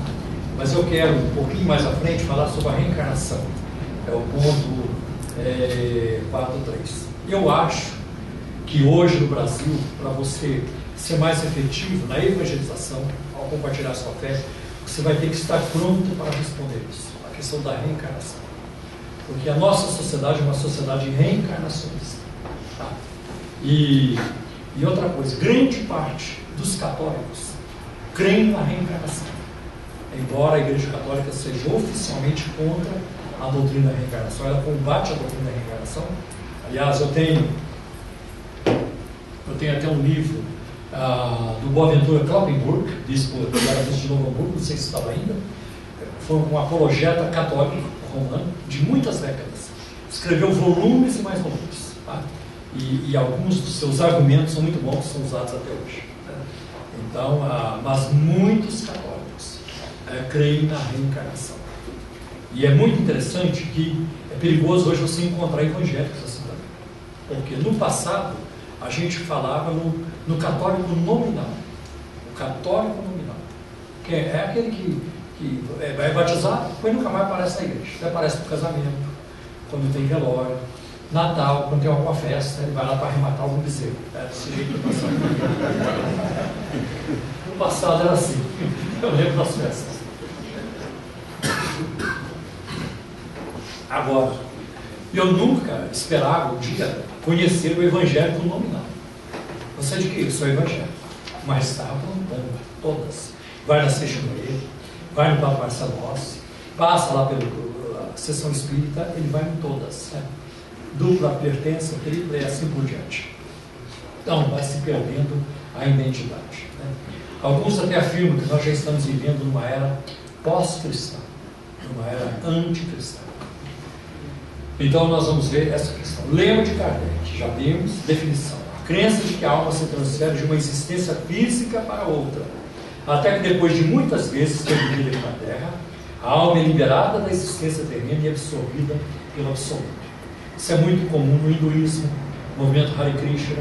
Mas eu quero, um pouquinho mais à frente, falar sobre a reencarnação. É o ponto 4.3. Eu acho que hoje no Brasil, para você ser mais efetivo na evangelização, ao compartilhar sua fé, você vai ter que estar pronto para responder isso, a questão da reencarnação. Porque a nossa sociedade é uma sociedade reencarnacionista. Tá? E outra coisa, grande parte dos católicos creem na reencarnação. Embora a Igreja Católica seja oficialmente contra a doutrina da reencarnação, ela combate a doutrina da reencarnação. Aliás, eu tenho até um livro do Boaventura Kloppenburg, bispo de Novo Hamburgo, não sei se estava ainda. Foi um apologeta católico romano de muitas décadas. Escreveu volumes e mais volumes. Tá? E alguns dos seus argumentos são muito bons, são usados até hoje. Né? Então, mas muitos católicos creem na reencarnação. E é muito interessante que é perigoso hoje você encontrar evangélicos assim também. Porque no passado a gente falava no católico nominal. O católico nominal. Que é aquele que vai batizar, depois nunca mais aparece na igreja. Ele aparece no casamento, quando tem velório, Natal, quando tem alguma festa, ele vai lá para arrematar algum bezerro. Desse jeito do passado. No passado era assim. Eu lembro das festas. Agora, eu nunca esperava um dia conhecer o evangélico nominal. Você é de que? Eu sou evangélico. Mas está aprontando todas. Vai na Seixoneira, vai no Papa Marcelo Rossi, passa lá pela sessão espírita, ele vai em todas. Né? Dupla pertença, tripla e assim por diante. Então, vai se perdendo a identidade. Né? Alguns até afirmam que nós já estamos vivendo numa era pós-cristã, numa era anticristã. Então nós vamos ver essa questão. Lema de Kardec, já vimos, definição. A crença de que a alma se transfere de uma existência física para outra, até que depois de muitas vezes ter vivido aqui na Terra, a alma é liberada da existência terrena e absorvida pelo absoluto. Isso é muito comum no hinduísmo, no movimento Hare Krishna.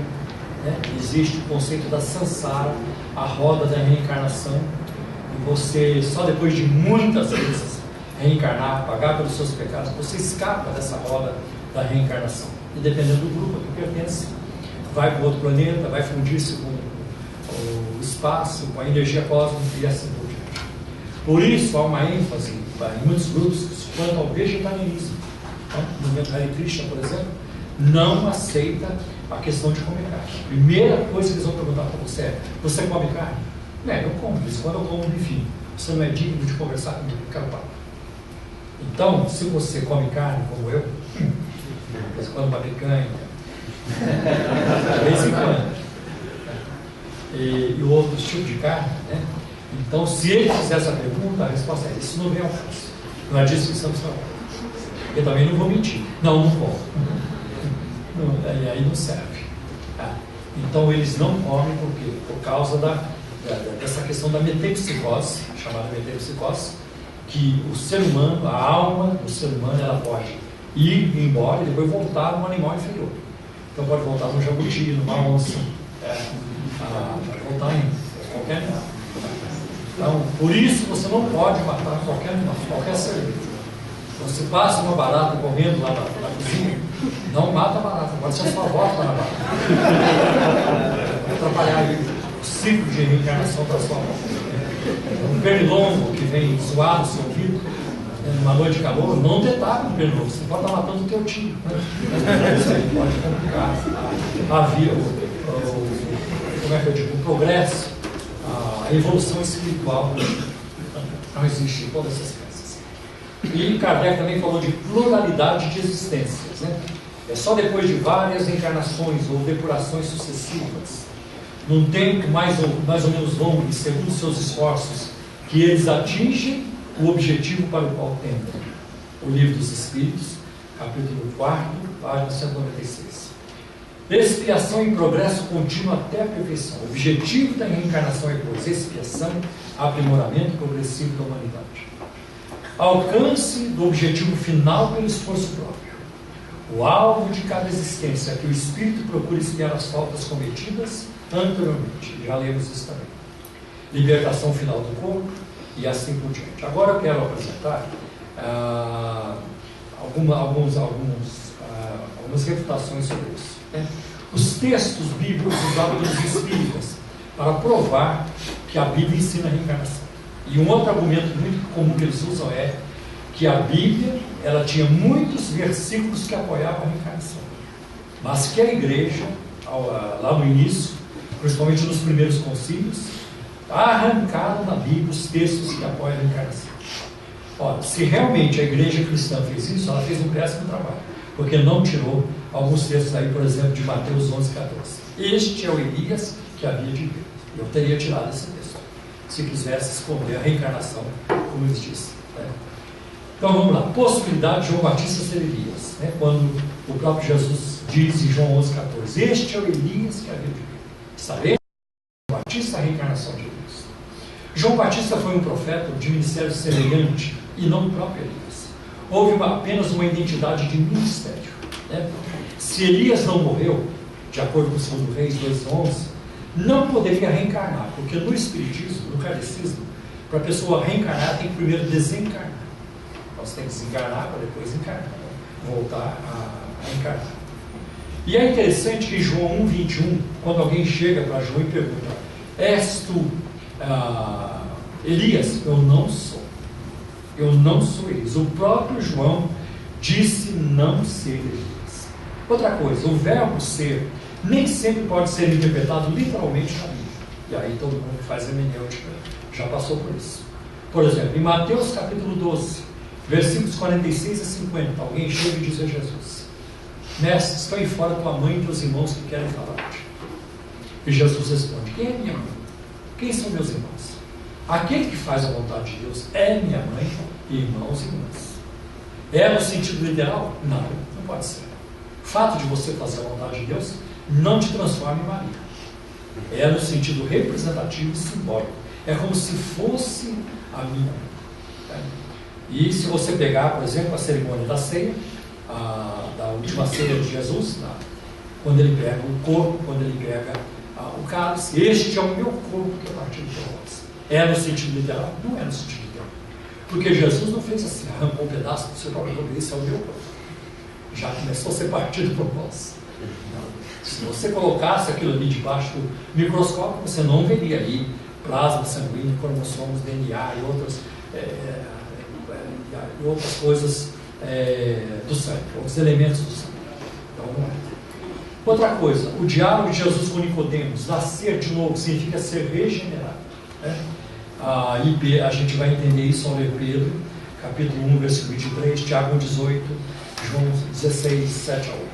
Né? Existe o conceito da samsara, a roda da reencarnação, e você, só depois de muitas vezes reencarnar, pagar pelos seus pecados, você escapa dessa roda da reencarnação. E dependendo do grupo a que pertence, vai para outro planeta, vai fundir-se com o espaço, com a energia cósmica e assim por diante. Por isso há uma ênfase em muitos grupos quanto ao vegetarianismo. Então, no movimento Hare Krishna, por exemplo, não aceita a questão de comer carne. A primeira coisa que eles vão perguntar para você é: você come carne? Eu como, mas quando eu como um bifinho, você não é digno de conversar comigo, eu quero papo. Então, se você come carne como eu, você come uma picanha, de vez em quando, e outros tipos de carne, né? Então, se ele fizer essa pergunta, a resposta é: isso não vem ao caso. Não é disso que estamos falando. Eu também não vou mentir. Não vou. E aí não serve. Então, eles não comem por quê? Por causa dessa questão da metempsicose, chamada metempsicose, que o ser humano, a alma do ser humano, ela pode ir embora e depois voltar num animal inferior. Então pode voltar num jabuti, numa onça, pode voltar em qualquer animal. Então, por isso você não pode matar qualquer animal, qualquer ser vivo. Você passa uma barata correndo lá na cozinha, não mata a barata, pode ser a sua avó que está na barata. Vai atrapalhar aí o ciclo de reencarnação da sua avó. Um pernilongo que vem zoar no seu ouvido, numa noite de calor, não detecta o pernilongo, você pode estar matando o teu tio. Isso aí pode complicar a vida, como é que eu digo, o progresso, a evolução espiritual. Não existe em todas essas crenças. E Kardec também falou de pluralidade de existências, né? É só depois de várias encarnações ou depurações sucessivas, num tempo mais ou menos longo e segundo seus esforços, que eles atingem o objetivo para o qual tendem. O Livro dos Espíritos, capítulo 4, página 196. Expiação e progresso contínuo até a perfeição. O objetivo da reencarnação é, pois, expiação, aprimoramento progressivo da humanidade. Alcance do objetivo final pelo esforço próprio. O alvo de cada existência é que o espírito procure expiar as faltas cometidas anteriormente. Já lemos isso também. Libertação final do corpo e assim por diante. Agora eu quero apresentar algumas refutações sobre isso. Os textos bíblicos usados pelos espíritas para provar que a Bíblia ensina a reencarnação. E um outro argumento muito comum que eles usam é que a Bíblia ela tinha muitos versículos que apoiavam a reencarnação, mas que a igreja, lá no início, principalmente nos primeiros concílios, arrancaram da Bíblia os textos que apoiam a reencarnação. Ora, se realmente a igreja cristã fez isso, ela fez um péssimo trabalho, porque não tirou alguns textos aí, por exemplo, de Mateus 11, 14. Este é o Elias que havia de vir. Eu teria tirado esse texto, se quisesse esconder a reencarnação, como eles dizem, né? Então vamos lá, possibilidade de João Batista ser Elias, né? Quando o próprio Jesus diz em João 11, 14, este é o Elias que havia de vir. Sabemos João Batista a reencarnação de Elias. João Batista foi um profeta de ministério semelhante e não o próprio Elias. Houve apenas uma identidade de ministério, né? Se Elias não morreu, de acordo com o 2 Reis 2:11, não poderia reencarnar, porque no Espiritismo, no Kardecismo, para a pessoa reencarnar tem que primeiro desencarnar. Então você tem que desencarnar para depois encarnar, voltar a encarnar. E é interessante que João 1:21, quando alguém chega para João e pergunta: és tu Elias? Eu não sou. Eu não sou Elias. O próprio João disse não ser Elias. Outra coisa, o verbo ser nem sempre pode ser interpretado literalmente na Bíblia. E aí todo mundo que faz hermenêutica já passou por isso. Por exemplo, em Mateus capítulo 12, versículos 46 a 50, alguém chega e diz a Jesus: mestre, estou aí fora tua mãe e teus irmãos que querem falar-te. E Jesus responde: quem é minha mãe? Quem são meus irmãos? Aquele que faz a vontade de Deus é minha mãe, irmãos e irmãs. É no sentido literal? Não, não pode ser. O fato de você fazer a vontade de Deus não te transforma em Maria. É no sentido representativo e simbólico. É como se fosse a minha mãe. E se você pegar, por exemplo, a cerimônia da ceia, da última ceia de Jesus, quando ele pega o corpo, quando ele pega o cálice, este é o meu corpo que é partido por vós. É no sentido literal? Não é no sentido literal. Porque Jesus não fez assim, arrancou um pedaço do seu próprio corpo, esse é o meu corpo. Já começou a ser partido por vós. Se você colocasse aquilo ali debaixo do microscópio, você não veria ali plasma sanguíneo, cromossomos, DNA e outras coisas do sangue, outros elementos do sangue. Então não é. Outra coisa, o diálogo de Jesus com Nicodemos, nascer de novo, significa ser regenerado, né? E a gente vai entender isso ao ler Pedro, capítulo 1, versículo 23, Tiago 1:18, João 16, 7 a 8.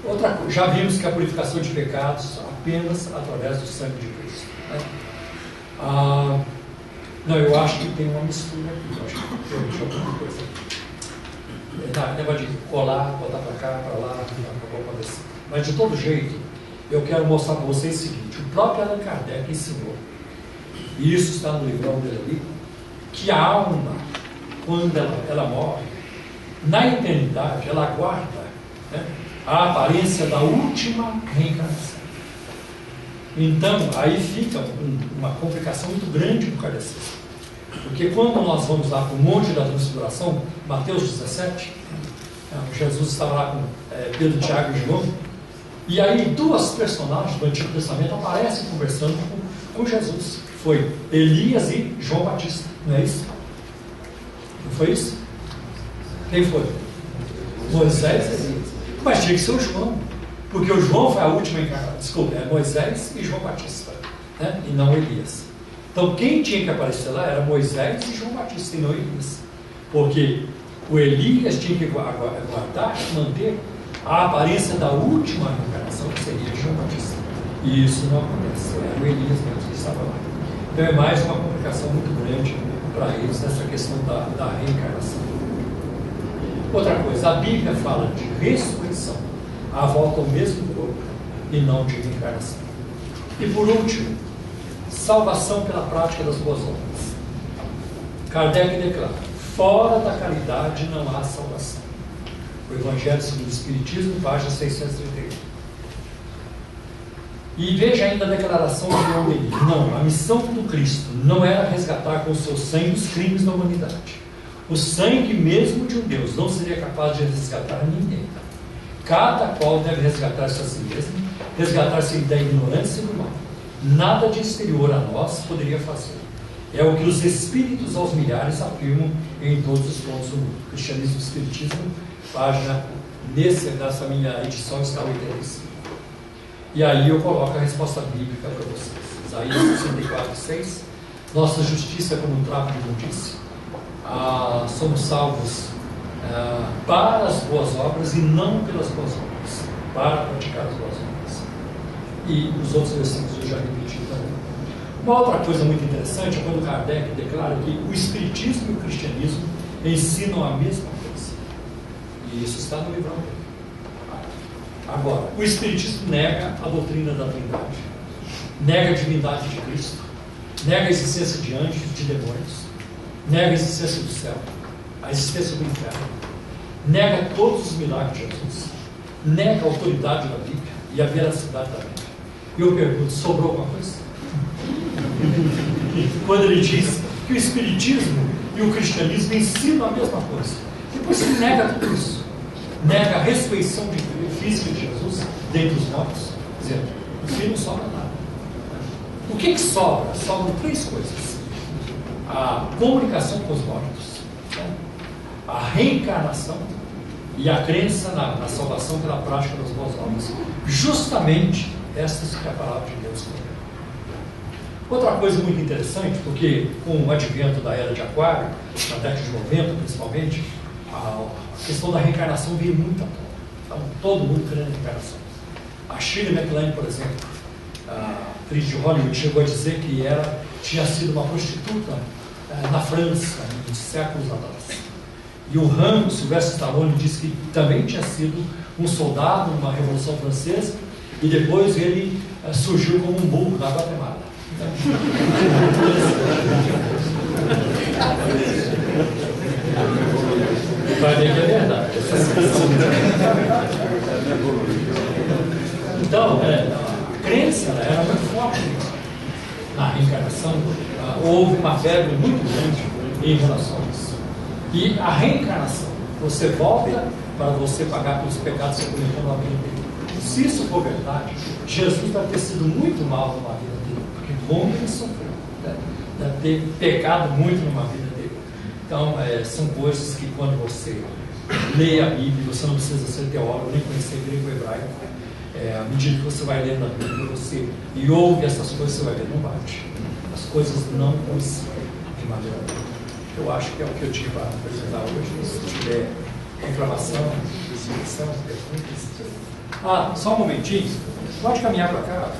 Outra coisa, já vimos que a purificação de pecados apenas através do sangue de Cristo, né? Não, eu acho que tem uma mistura aqui. Eu acho que tem alguma coisa aqui. Negócio de colar, botar para cá, para lá, para descer. Mas de todo jeito, eu quero mostrar para vocês o seguinte: o próprio Allan Kardec ensinou, e isso está no livrão dele ali, que a alma, quando ela morre, na eternidade, ela guarda, né, a aparência da última reencarnação. Então, aí fica uma complicação muito grande para o kardecismo. Porque quando nós vamos lá para o Monte da Transfiguração, Mateus 17, Jesus estava lá com Pedro, Tiago e João, e aí duas personagens do Antigo Testamento aparecem conversando com Jesus. Foi Elias e João Batista, não é isso? Não foi isso? Quem foi? Moisés e Elias. Mas tinha que ser o João, porque o João foi a última encarnação. Desculpa, é Moisés e João Batista, né? E não Elias. Então quem tinha que aparecer lá era Moisés e João Batista, e não Elias. Porque o Elias tinha que guardar, manter a aparência da última encarnação, que seria João Batista. E isso não acontece, era o Elias mesmo que estava lá. Então é mais uma complicação muito grande para eles nessa questão da reencarnação. Outra coisa, a Bíblia fala de ressurreição, a volta ao mesmo corpo, e não de reencarnação. E por último, salvação pela prática das boas obras. Kardec declara: fora da caridade não há salvação. O Evangelho segundo o Espiritismo, página 631. E veja ainda a declaração de Leon Denis: não, a missão do Cristo não era resgatar com o seu sangue os crimes da humanidade. O sangue mesmo de um Deus não seria capaz de resgatar ninguém. Cada qual deve resgatar-se a si mesmo, resgatar-se da ignorância e do mal. Nada de exterior a nós poderia fazer. É o que os espíritos aos milhares afirmam em todos os pontos do mundo. Cristianismo e Espiritismo, página, nessa minha edição está 85. E aí eu coloco a resposta bíblica para vocês. Isaías 64:6. Nossa justiça é como um trapo de imundícia. Somos salvos para as boas obras e não pelas boas obras, para praticar as boas obras. E os outros versículos eu já repeti também. Uma outra coisa muito interessante é quando Kardec declara que o Espiritismo e o Cristianismo ensinam a mesma coisa. E isso está no livrão dele. Agora, o Espiritismo nega a doutrina da Trindade, nega a divindade de Cristo, nega a existência de anjos, de demônios, nega a existência do céu, a existência do inferno, nega todos os milagres de Jesus, nega a autoridade da Bíblia e a veracidade da Bíblia. E eu pergunto: sobrou alguma coisa? Quando ele diz que o Espiritismo e o Cristianismo ensinam a mesma coisa, depois ele nega tudo isso, nega a ressurreição física de Jesus dentre os mortos, dizendo: no fim não sobra nada. O que sobra? Sobram três coisas: a comunicação com os mortos, a reencarnação e a crença na salvação pela prática das boas obras. Justamente estas que a palavra de Deus condena. Outra coisa muito interessante, porque com o advento da era de Aquário, na década de 90 principalmente, a questão da reencarnação veio muito à tona. Então, todo mundo querendo reencarnação. A Shirley MacLaine, por exemplo, a atriz de Hollywood, chegou a dizer que tinha sido uma prostituta na França, em séculos atrás. E o Rambo, Sylvester Stallone, disse que também tinha sido um soldado numa Revolução Francesa, e depois ele surgiu como um burro na Guatemala. Vai ver que é verdade. Então, a crença era muito forte na reencarnação. Houve uma febre muito grande em relação a isso. E a reencarnação, você volta para você pagar pelos pecados que você cometeu na vida dele. Se isso for verdade, Jesus deve ter sido muito mal numa vida dele, porque como ele sofreu, né? Deve ter pecado muito numa vida dele. Então, são coisas que quando você lê a Bíblia, você não precisa ser teólogo, nem conhecer grego ou hebraico. À medida que você vai lendo a Bíblia, e ouve essas coisas, você vai ver, não bate. As coisas não coincidem de maneira nenhuma. Eu acho que é o que eu tinha para apresentar hoje. Se tiver reclamação, discussão, perguntas. Só um momentinho. Pode caminhar para cá.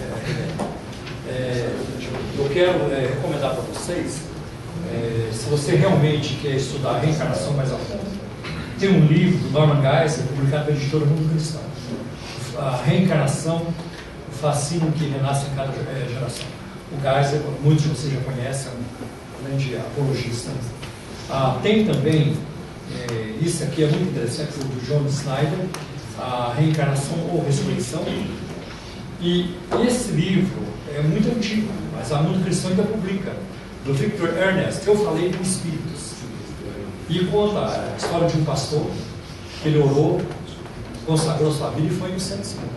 Eu quero recomendar para vocês Se você realmente quer estudar a reencarnação mais a fundo, tem um livro do Norman Geisler, publicado pela editora Mundo Cristão. A reencarnação, o fascínio que renasce em cada geração. O Geisler, muitos de vocês já conhecem, é um grande apologista. Tem também, isso aqui é muito interessante, o do John Snyder, a reencarnação ou ressurreição. E esse livro é muito antigo, mas a Mundo Cristão ainda publica, do Victor Ernest, Eu Falei com Espíritos. E conta a história de um pastor que ele orou, consagrou sua vida e foi no centro espírita.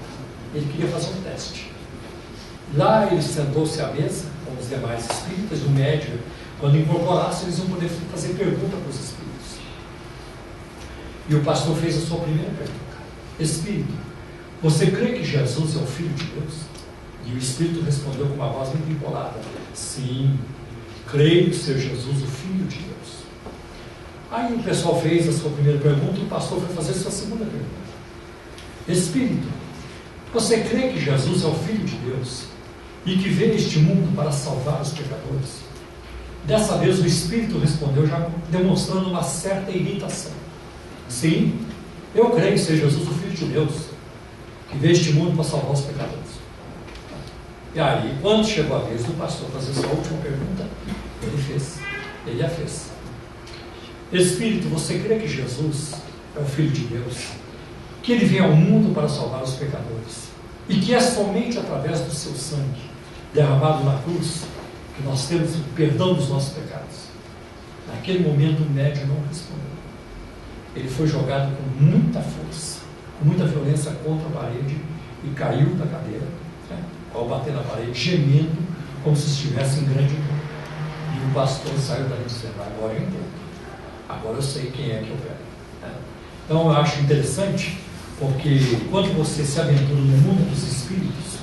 Ele queria fazer um teste. Lá ele sentou-se à mesa com os demais espíritas, o médium, quando incorporasse, eles iam poder fazer pergunta para os espíritos. E o pastor fez a sua primeira pergunta: Espírito, você crê que Jesus é o Filho de Deus? E o Espírito respondeu com uma voz muito empolada: sim, creio ser Jesus o Filho de Deus. Aí o pessoal fez a sua primeira pergunta e o pastor foi fazer a sua segunda pergunta: Espírito, você crê que Jesus é o Filho de Deus e que veio a este mundo para salvar os pecadores? Dessa vez o Espírito respondeu, já demonstrando uma certa irritação: sim, eu creio ser Jesus o Filho de Deus, que veio a este mundo para salvar os pecadores. E aí, quando chegou a vez do pastor fazer sua última pergunta, ele a fez. Espírito, você crê que Jesus é o Filho de Deus, que ele vem ao mundo para salvar os pecadores, e que é somente através do seu sangue derramado na cruz que nós temos o perdão dos nossos pecados? Naquele momento o médium não respondeu. Ele foi jogado com muita força, com muita violência contra a parede e caiu da cadeira, ao bater na parede, gemendo como se estivesse em grande dor. E o pastor saiu dali dizendo: agora eu entendo, agora eu sei quem é que eu quero. Então eu acho interessante, porque quando você se aventura no mundo dos espíritos,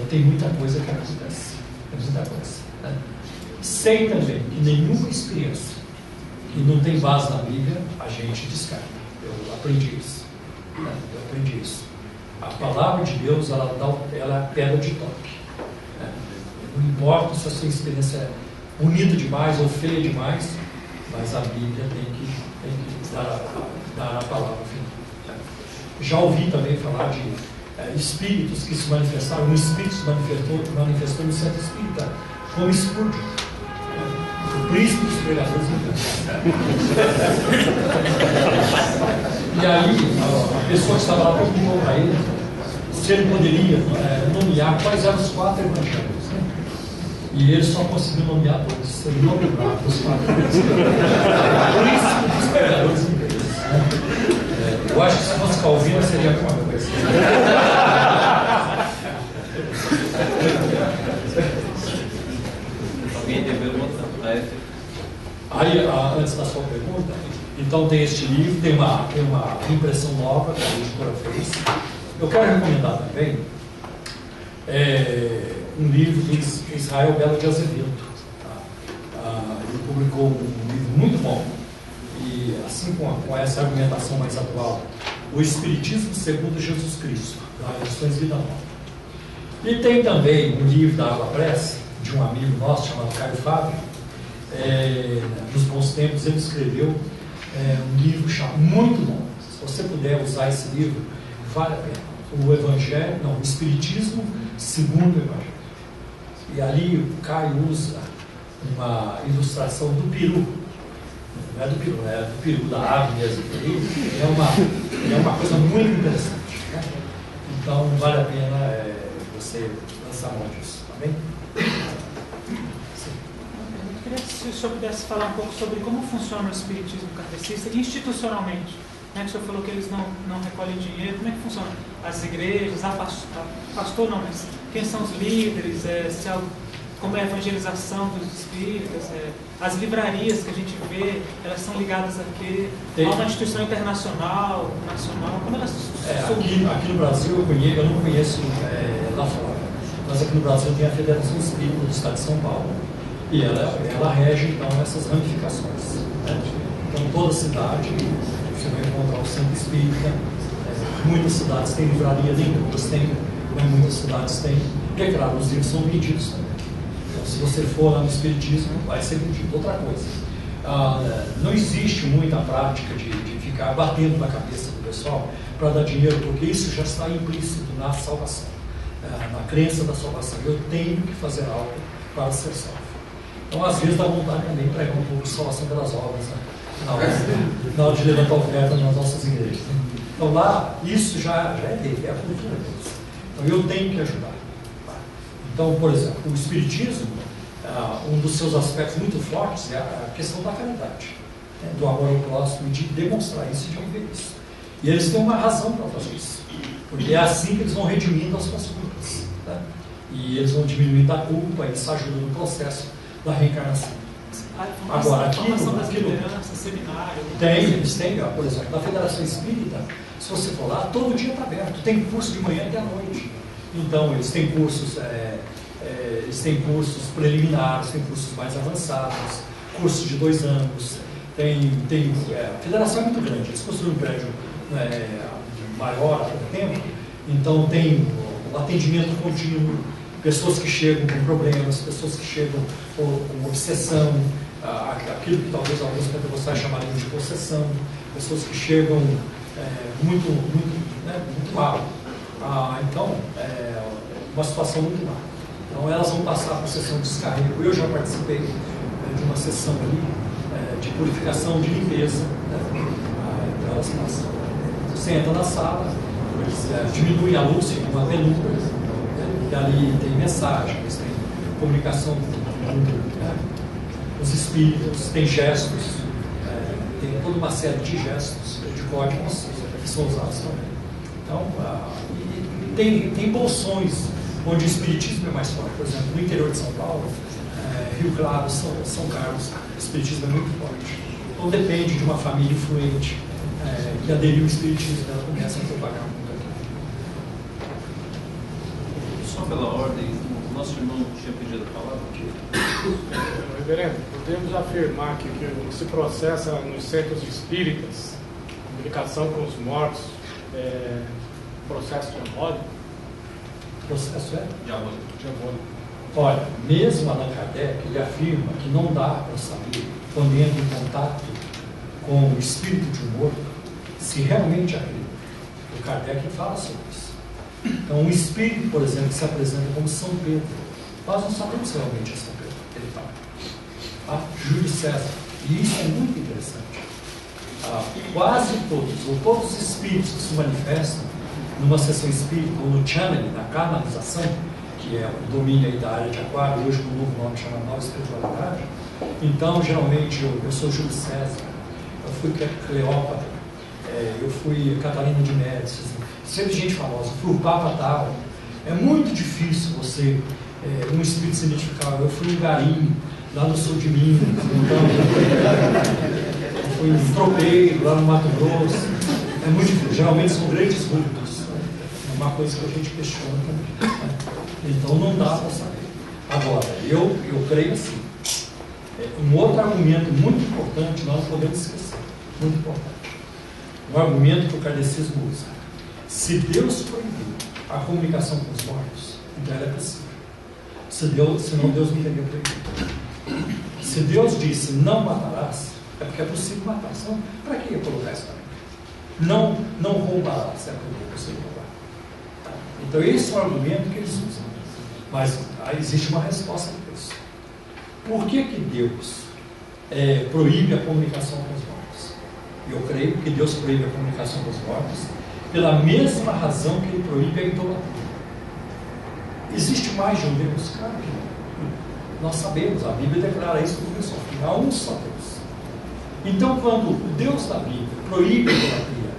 tem muita coisa que acontece. Tem muita coisa. Sei também que nenhuma experiência que não tem base na Bíblia, a gente descarta. Eu aprendi isso. A palavra de Deus, ela é a pedra de toque. Não importa se a sua experiência é bonita demais ou feia demais, mas a Bíblia tem que dar a palavra final. Já ouvi também falar de espíritos que se manifestaram. Um espírito se manifestou no centro espírita como Spurgeon, o príncipe dos pregadores ingleses. E aí a pessoa que estava lá perguntou para ele se ele poderia nomear quais eram os 4 evangelhos. E ele só conseguiu nomear 2. Ele não lembrava os 4 evangelhos. Príncipe dos pregadores ingleses. Eu acho que se fosse Calvino seria alguma coisa. Alguém tem pergunta? Aí, antes da sua pergunta, então tem este livro, tem uma impressão nova que a editora fez. Eu quero recomendar também um livro do Israel Belo de Azevedo. Ele publicou um livro muito bom, e assim com essa argumentação mais atual, O Espiritismo segundo Jesus Cristo, da Edições Vida Nova. E tem também um livro da Água Prece, de um amigo nosso chamado Caio Fábio. Nos bons tempos ele escreveu um livro muito bom. Se você puder usar esse livro, vale a pena. O Espiritismo segundo o Evangelho. E ali o Caio usa uma ilustração do peru. Não é do peru, é do peru da ave mesmo. É uma coisa muito interessante. Né? Então vale a pena você lançar mão disso. Tá bem? Eu queria que o senhor pudesse falar um pouco sobre como funciona o espiritismo kardecista institucionalmente. Né, que o senhor falou que eles não recolhem dinheiro. Como é que funciona? As igrejas, pastor não, mas quem são os líderes, como é a evangelização dos espíritas, as livrarias que a gente vê, elas são ligadas a quê? A uma instituição internacional, nacional, como elas aqui no Brasil eu não conheço lá fora, mas aqui no Brasil tem a Federação Espírita do Estado de São Paulo, e ela rege então essas ramificações. Né? Então toda cidade você vai encontrar o centro espírita. Muitas cidades têm livraria, nem todas têm, mas muitas cidades têm. E é claro, os livros são vendidos também. Então, se você for lá no Espiritismo, vai ser vendido. Outra coisa, não existe muita prática de ficar batendo na cabeça do pessoal para dar dinheiro, porque isso já está implícito na salvação, na crença da salvação. Eu tenho que fazer algo para ser salvo. Então, às vezes, dá vontade também de pregar um pouco de salvação pelas obras, né? Na hora de levantar oferta nas nossas igrejas. Né? Então, lá, isso já é dele, é a cultura deles. Então, eu tenho que ajudar. Então, por exemplo, o Espiritismo, um dos seus aspectos muito fortes é a questão da caridade, né? Do amor ao próximo, de demonstrar isso e de viver isso. E eles têm uma razão para fazer isso, porque é assim que eles vão redimindo as suas culpas, né? E eles vão diminuindo a culpa, eles ajudam no processo da reencarnação. Agora, aqui no seminário... Eles têm, por exemplo, na Federação Espírita, se você for lá, todo dia está aberto, tem curso de manhã até à noite. Então, eles têm cursos preliminares, têm cursos mais avançados, cursos de 2 anos, a federação é muito grande, eles construíram um prédio maior há pouco tempo, então tem o atendimento contínuo, pessoas que chegam com problemas, pessoas que chegam com obsessão, aquilo que talvez alguns pentecostais chamariam de possessão, pessoas que chegam muito mal. Então, uma situação muito má. Então, elas vão passar por sessão de descarrego. Eu já participei de uma sessão ali, de purificação, de limpeza. Então, elas passam. Você entra na sala, eles diminuem a luz, fica uma penumbra, e ali tem mensagens, tem comunicação com os espíritos, tem gestos, tem toda uma série de gestos, de códigos que são usados também. Então, tem bolsões onde o espiritismo é mais forte. Por exemplo, no interior de São Paulo, Rio Claro, São Carlos, o espiritismo é muito forte. Então depende de uma família influente que aderiu ao espiritismo, ela começa a propagar muito aqui. Só pela ordem, o nosso irmão tinha pedido a palavra aqui. Reverendo, podemos afirmar que se processa nos centros espíritas, comunicação com os mortos, processo diabólico? Processo Diabólico. Olha, mesmo Allan Kardec, ele afirma que não dá para saber, quando entra em contato com o espírito de um morto, se realmente acredita. O Kardec fala sobre isso. Então, um espírito, por exemplo, que se apresenta como São Pedro, nós não sabemos se realmente é São Pedro que ele fala. Júlio César. E isso é muito interessante. Quase todos, ou todos os espíritos que se manifestam numa sessão espírita, ou no channeling, na canalização, que é o domínio aí da área de Aquário, hoje com um novo nome chamado Nova Espiritualidade. Então, geralmente, eu sou Júlio César, eu fui Cleópatra, eu fui Catarina de Médici, sempre gente famosa, fui o Papa tal. É muito difícil você, um espírito se identificar. Eu fui em Garim, lá no sul de Minas, então, eu fui em Tropeiro, lá no Mato Grosso. É muito difícil, geralmente são grandes vultos. É uma coisa que a gente questiona também. Então não dá para saber. Agora, eu creio assim. Um outro argumento muito importante, nós não podemos esquecer. Muito importante. Um argumento que o kardecismo usa. Se Deus proibiu a comunicação com os mortos, então ela é possível. Senão Deus não teria proibido. Se Deus disse não matarás, é porque é possível matar. Senão, para que ia colocar isso também? Não roubarás, é porque é possível roubar. Então esse é o argumento que eles usam. Mas existe uma resposta para isso. Por que Deus proíbe a comunicação com os mortos? Eu creio que Deus proíbe a comunicação com os mortos pela mesma razão que Ele proíbe a idolatria. Existe mais de um Deus? Claro que não. Nós sabemos, a Bíblia declara isso no começo ao fim. Há um só Deus. Então, quando o Deus da Bíblia proíbe a idolatria,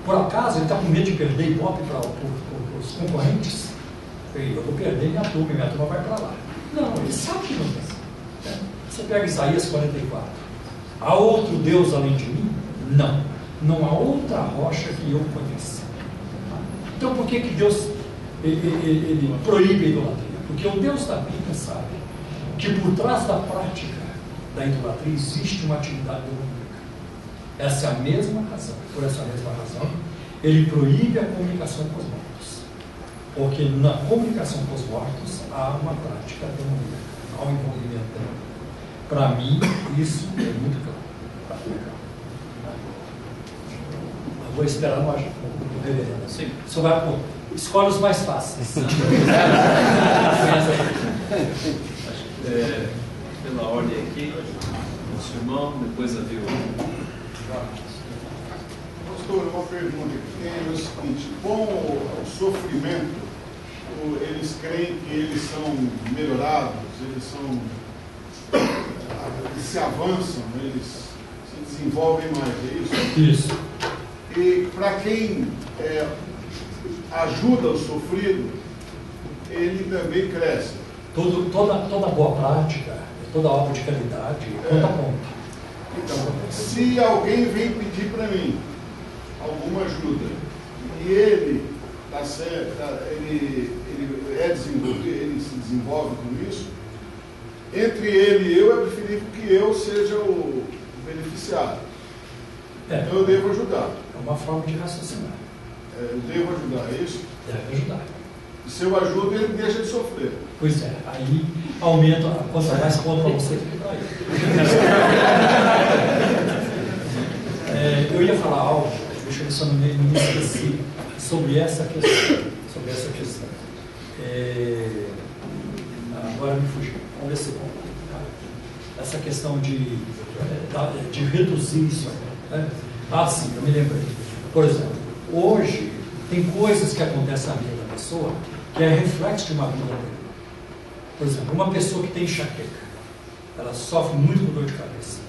por acaso ele está com medo de perder Ibope para os concorrentes? Eu vou perder minha turma vai para lá. Não, ele sabe que não tem. Você pega Isaías 44. Há outro Deus além de mim? Não. Não há outra rocha que eu conheça. Então por que Deus ele proíbe a idolatria? Porque o Deus da Bíblia sabe que por trás da prática da idolatria existe uma atividade demoníaca. Essa é a mesma razão. Por essa mesma razão, ele proíbe a comunicação com os mortos. Porque na comunicação com os mortos há uma prática demoníaca. ao envolvimento dela. Para mim, isso é muito claro. Eu vou esperar no reverendo. Sim. Você vai pôr. Escolhe os mais fáceis. Pela ordem aqui, nosso irmão, depois a viúva. Pastor, uma pergunta que tem é o seguinte: com o sofrimento, eles creem que eles são melhorados, eles se avançam, eles se desenvolvem mais, é isso? Isso. E para quem ajuda o sofrido, ele também cresce. Toda boa prática, toda obra de caridade, conta ponto. Então, se alguém vem pedir para mim alguma ajuda e ele está certo, ele é desenvolvido, ele se desenvolve com isso, entre ele e eu é preferível que eu seja o beneficiário. Então eu devo ajudar. É uma forma de raciocinar. Eu devo ajudar, é isso? Deve ajudar. E se eu ajudo, ele deixa de sofrer. Pois é, aí aumenta, quanto mais conta para você, fica para ele. Eu ia falar algo, deixa eu ver se eu não me esqueci, sobre essa questão. Agora me fugiu. Vamos ver se vamos. Essa questão de reduzir isso. Né? Sim, eu me lembrei. Por exemplo, hoje tem coisas que acontecem na vida da pessoa que é reflexo de uma vida anterior. Por exemplo, uma pessoa que tem enxaqueca, ela sofre muito com dor de cabeça.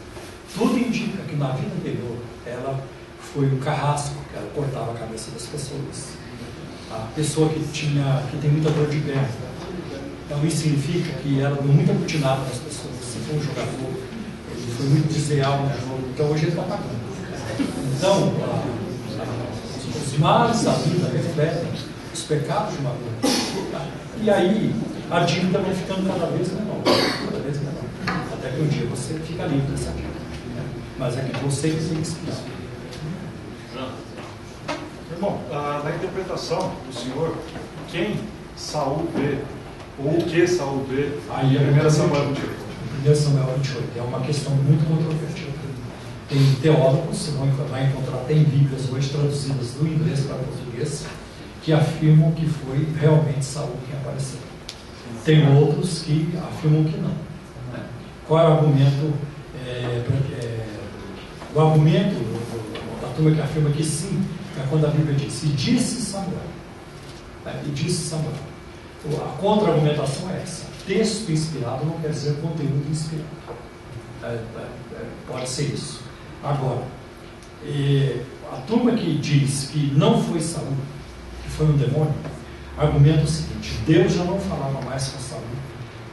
Tudo indica que na vida anterior ela foi um carrasco, que ela cortava a cabeça das pessoas. A pessoa que tem muita dor de perna. Então isso significa que ela deu muita butinada nas pessoas. Se for um jogador, ele foi muito desleal no jogo, então hoje ele está pagando. Então, os males da vida refletem os pecados de uma vida. E aí, a dívida vai ficando cada vez menor. Até que um dia você fica livre dessa dívida. Mas é que você que tem que explicar. Irmão, na interpretação do senhor, quem Saul vê, ou o que Saul vê, aí é 1 Samuel 28. 1 Samuel 28 é uma questão muito controvertida. Tem teólogos, você vai encontrar, tem Bíblias hoje traduzidas do inglês para o português, que afirmam que foi realmente Saul quem apareceu. Tem outros que afirmam que não. Qual é o argumento? O argumento da turma que afirma que sim, é quando a Bíblia diz, e disse Samuel. E disse Samuel. A contra-argumentação é essa. Texto inspirado não quer dizer conteúdo inspirado. Pode ser isso. Agora, a turma que diz que não foi Saul, que foi um demônio, argumenta o seguinte: Deus já não falava mais com Saul,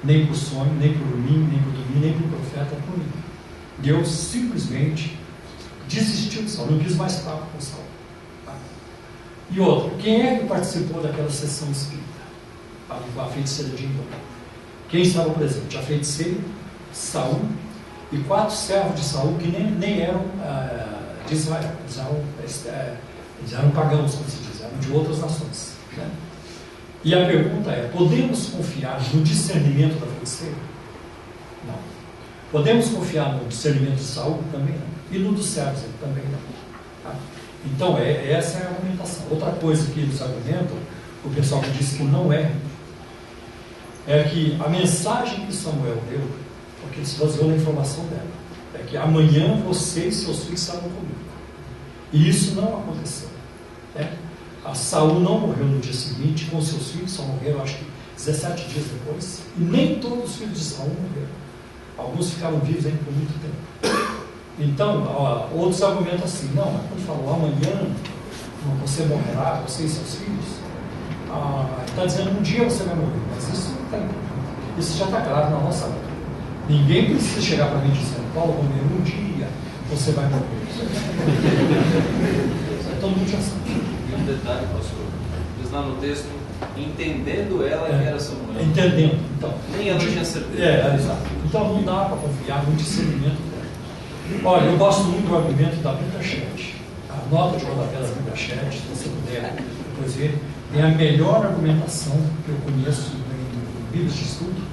nem por sonho, nem por mim, nem por dormir, nem por profeta, por mim. Deus simplesmente desistiu de Saul, não quis mais papo com Saul. E outro, quem é que participou daquela sessão espírita? A feiticeira de Endor. Quem estava presente? A feiticeira, Saul e 4 servos de Saul que nem eram de Israel, eles eram pagãos, como se diz, eram de outras nações. Né? E a pergunta é: podemos confiar no discernimento da feiticeira? Não. Podemos confiar no discernimento de Saul? Também não. E no dos servos? Também não. Tá? Então, essa é a argumentação. Outra coisa que eles argumentam, o pessoal que diz que não é que a mensagem que Samuel deu, porque ele se baseou na informação dela, é que amanhã você e seus filhos estarão comigo. E isso não aconteceu. Né? A Saul não morreu no dia seguinte, com seus filhos só morreram, acho que 17 dias depois, e nem todos os filhos de Saul morreram. Alguns ficaram vivos ainda por muito tempo. Então, outros argumentam assim: não, mas quando falou amanhã você morrerá, você e seus filhos, está dizendo um dia você vai morrer, mas isso não tem. Isso já está claro na nossa vida. Ninguém precisa chegar para mim dizendo: Paulo Romero, um dia você vai morrer. Todo mundo já sabe. E um detalhe, pastor, diz lá no texto, entendendo ela que era Samuel. Entendendo, então. Nem ela tinha certeza. Exato. Então não dá para confiar no discernimento dela. Olha, eu gosto muito do argumento da Bíblia Chat. A nota de rodapé da Bíblia Chat, se você puder depois ver, é a melhor argumentação que eu conheço em Bíblias de estudo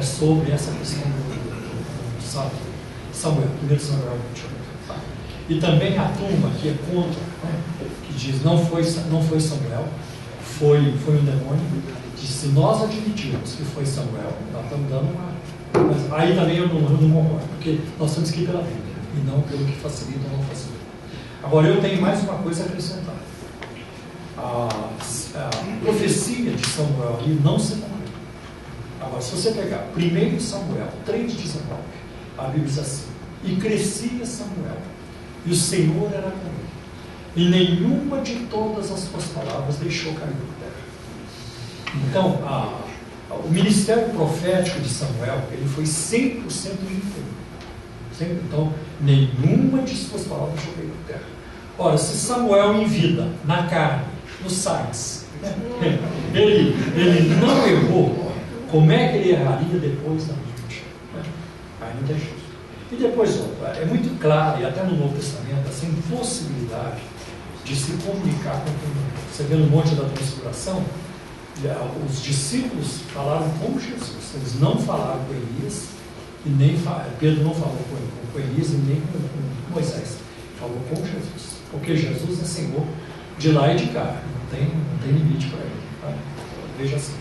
sobre essa questão do Samuel, 1 Samuel 28. E também a turma que é contra, né, que diz não foi Samuel, foi um demônio, que se nós admitirmos que foi Samuel, nós estamos dando uma... Mas aí também eu não concordo, porque nós temos que ir pela Bíblia, e não pelo que facilita ou não facilita. Agora, eu tenho mais uma coisa a acrescentar. A profecia de Samuel ali não se cumpriu. Agora, se você pegar 1 Samuel 3,19, a Bíblia diz assim: e crescia Samuel, e o Senhor era com ele, e nenhuma de todas as suas palavras deixou cair por terra. Então, o ministério profético de Samuel, ele foi 100% íntegro. Então, nenhuma de suas palavras deixou cair por terra. Ora, se Samuel em vida, na carne, no sais, ele não errou, como é que ele erraria depois da morte? Aí não tem jeito. E depois, é muito claro, e até no Novo Testamento, essa impossibilidade de se comunicar com quem morreu. Você vê no Monte da Transfiguração, os discípulos falaram com Jesus, eles não falaram com Elias, e nem Pedro não falou com Elias e nem com Moisés, falou com Jesus, porque Jesus é Senhor de lá e de cá, não tem limite para ele. Tá? Veja assim.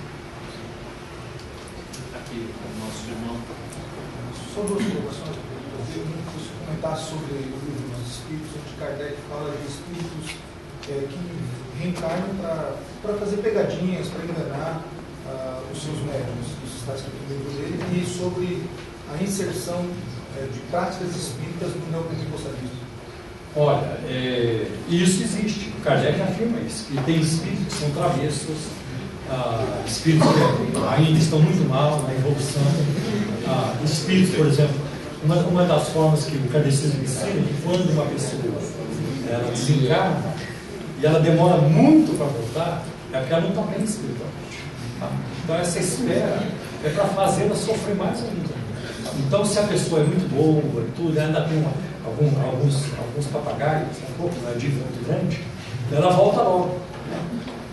Aqui, o nosso irmão. Só duas colocações. Eu quis comentar sobre o livro dos Espíritos, onde Kardec fala de espíritos que reencarnam para fazer pegadinhas, para enganar os seus médiuns. Isso está escrito no livro dele. E sobre a inserção de práticas espíritas no neopentecostalismo. Olha, isso existe. O Kardec afirma isso, que tem espíritos que são travessos, espíritos que ainda estão muito mal na evolução, espíritos, por exemplo, uma das formas que o kardecismo ensina é que quando uma pessoa ela desencarna e ela demora muito para voltar, é porque ela não está bem espiritualmente. Tá? Então essa espera é para fazê-la sofrer mais ainda. Então se a pessoa é muito boa e tudo, ainda tem alguns papagaios, um pouco, uma dívida muito grande, ela volta logo.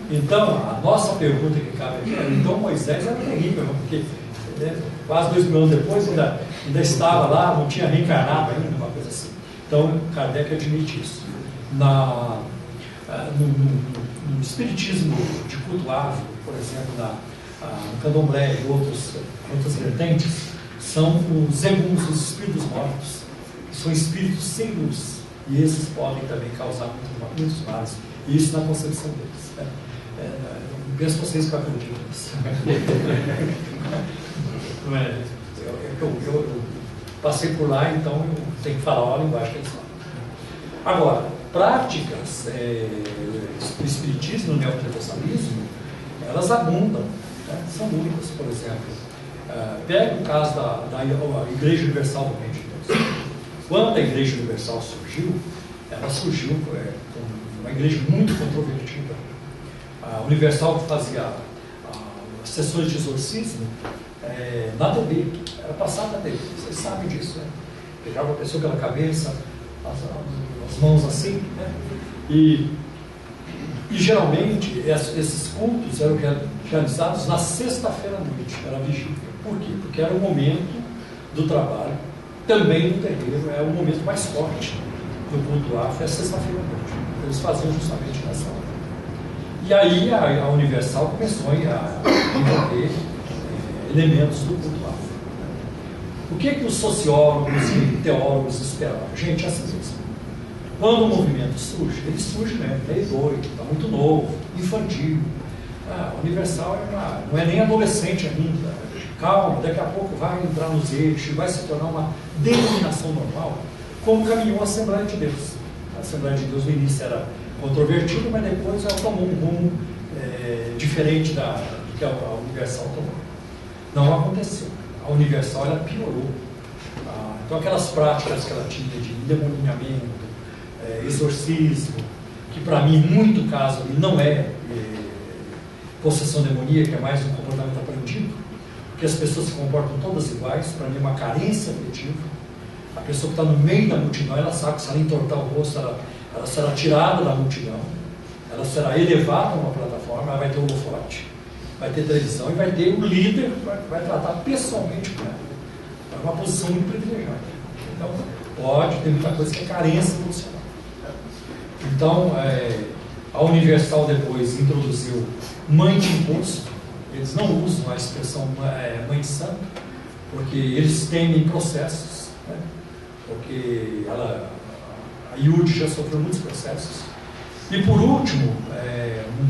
Então, a nossa pergunta que cabe aqui é: então Moisés era terrível, porque quase 2000 anos depois ainda estava lá, não tinha reencarnado ainda, uma coisa assim. Então, Kardec admite isso. No espiritismo de culto ávio, por exemplo, no candomblé e outras vertentes, são os eguns, os espíritos mortos, que são espíritos sem luz, e esses podem também causar muitos males, e isso na concepção deles. Penso vocês que acreditam nisso. Eu passei por lá, então eu tenho que falar a linguagem que eles falam. Agora, práticas do espiritismo, do neopentecostalismo, elas abundam, né? São muitas. Por exemplo, pega o caso da Igreja Universal do Reino de Deus. Quando a Igreja Universal surgiu, ela surgiu como uma igreja muito controvertida. A Universal, que fazia sessões de exorcismo na TV, era passado na TV, vocês sabem disso, né? Pegava a pessoa pela cabeça, as mãos assim, né? E geralmente esses cultos eram realizados na sexta-feira à noite, era vigília. Por quê? Porque era o momento do trabalho, também no terreiro, é o momento mais forte do culto ávio, é a sexta-feira à noite. Eles faziam justamente nessa hora. E aí a Universal começou a envolver elementos do culto ávio. O que os sociólogos e teólogos esperavam? Gente, assim mesmo. Quando o movimento surge, ele surge mesmo, é doido, está muito novo, infantil. A Universal não é nem adolescente ainda. Calma, daqui a pouco vai entrar nos eixos, vai se tornar uma denominação normal, como caminhou a Assembleia de Deus. A Assembleia de Deus no início era controvertida, mas depois ela tomou um rumo diferente do que a Universal tomou. Não aconteceu. A Universal ela piorou. Então aquelas práticas que ela tinha de endemoniamento, exorcismo, que para mim, em muito caso, não é possessão demoníaca, é mais um comportamento aprendido, porque as pessoas se comportam todas iguais, para mim é uma carência afetiva. A pessoa que está no meio da multidão, ela sabe que se ela entortar o rosto, ela será tirada da multidão, ela será elevada a uma plataforma, ela vai ter holofote. vai ter televisão e vai ter o líder que vai tratar pessoalmente com ela. É uma posição muito privilegiada. Então, pode, tem muita coisa que é carência emocional. Então, a Universal depois introduziu mãe de imposto. Eles não usam a expressão mãe de santo, porque eles temem processos, né? Porque a IUD já sofreu muitos processos. E por último, um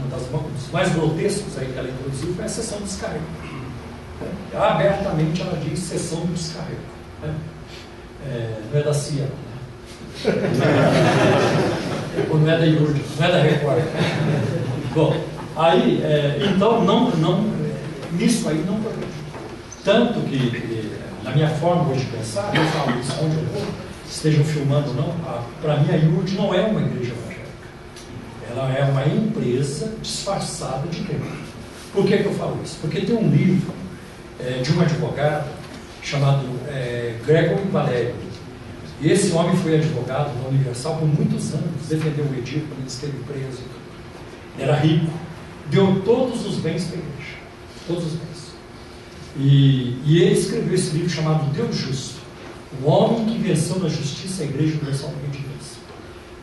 dos mais grotescos aí que ela introduziu foi a sessão de descarrego. Abertamente ela diz sessão de descarrego. Né? Não é da CIA, né? Ou não é da IUD, não é da Record. Bom, aí, então, nisso aí não progresso. Tanto que, na minha forma hoje de pensar, eu falo isso onde eu vou, estejam filmando ou não, para mim a IUD não é uma igreja evangélica. Ela é uma empresa disfarçada de tempo. Por que eu falo isso? Porque tem um livro de um advogado chamado Gregory Valério. E esse homem foi advogado na Universal por muitos anos, defendeu o Edir quando ele esteve preso. Ele era rico, deu todos os bens para a igreja, todos os bens. E ele escreveu esse livro chamado Deus Justo, o homem que venceu na justiça a Igreja Universal do Reino de Deus.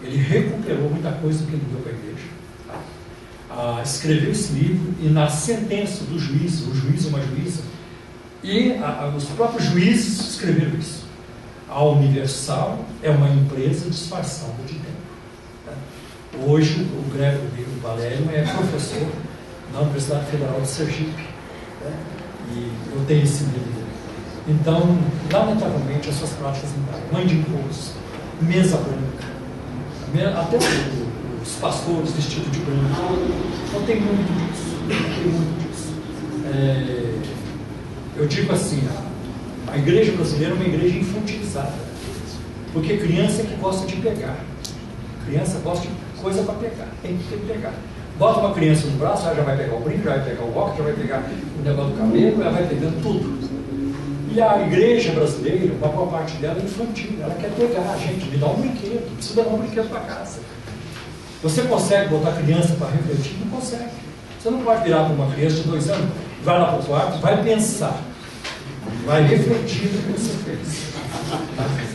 Ele recuperou muita coisa que ele deu para a igreja. Escreveu esse livro e na sentença do juiz, o juiz e uma juíza, e os próprios juízes escreveram isso. A Universal é uma empresa disfarçada de tempo. Hoje, o Gregory Valério é professor na Universidade Federal de Sergipe. E eu tenho esse livro dele. Então, lamentavelmente, essas práticas entraram. Mãe de imposto, mesa branca, até os pastores vestidos de branco. Então, tem muito disso. Tem muito disso. Eu digo assim, a igreja brasileira é uma igreja infantilizada. Porque criança é que gosta de pegar. Criança gosta de coisa para pegar. Tem que pegar. Bota uma criança no braço, ela já vai pegar o brinco, já vai pegar o óculos, já vai pegar o negócio do cabelo, ela vai pegando tudo. E a igreja brasileira, uma boa parte dela é infantil, ela quer pegar, gente, me dá um brinquedo, precisa dar um brinquedo para casa. Você consegue botar a criança para refletir? Não consegue. Você não pode virar para uma criança de 2 anos, vai lá para o quarto, vai pensar, vai refletir no que você fez.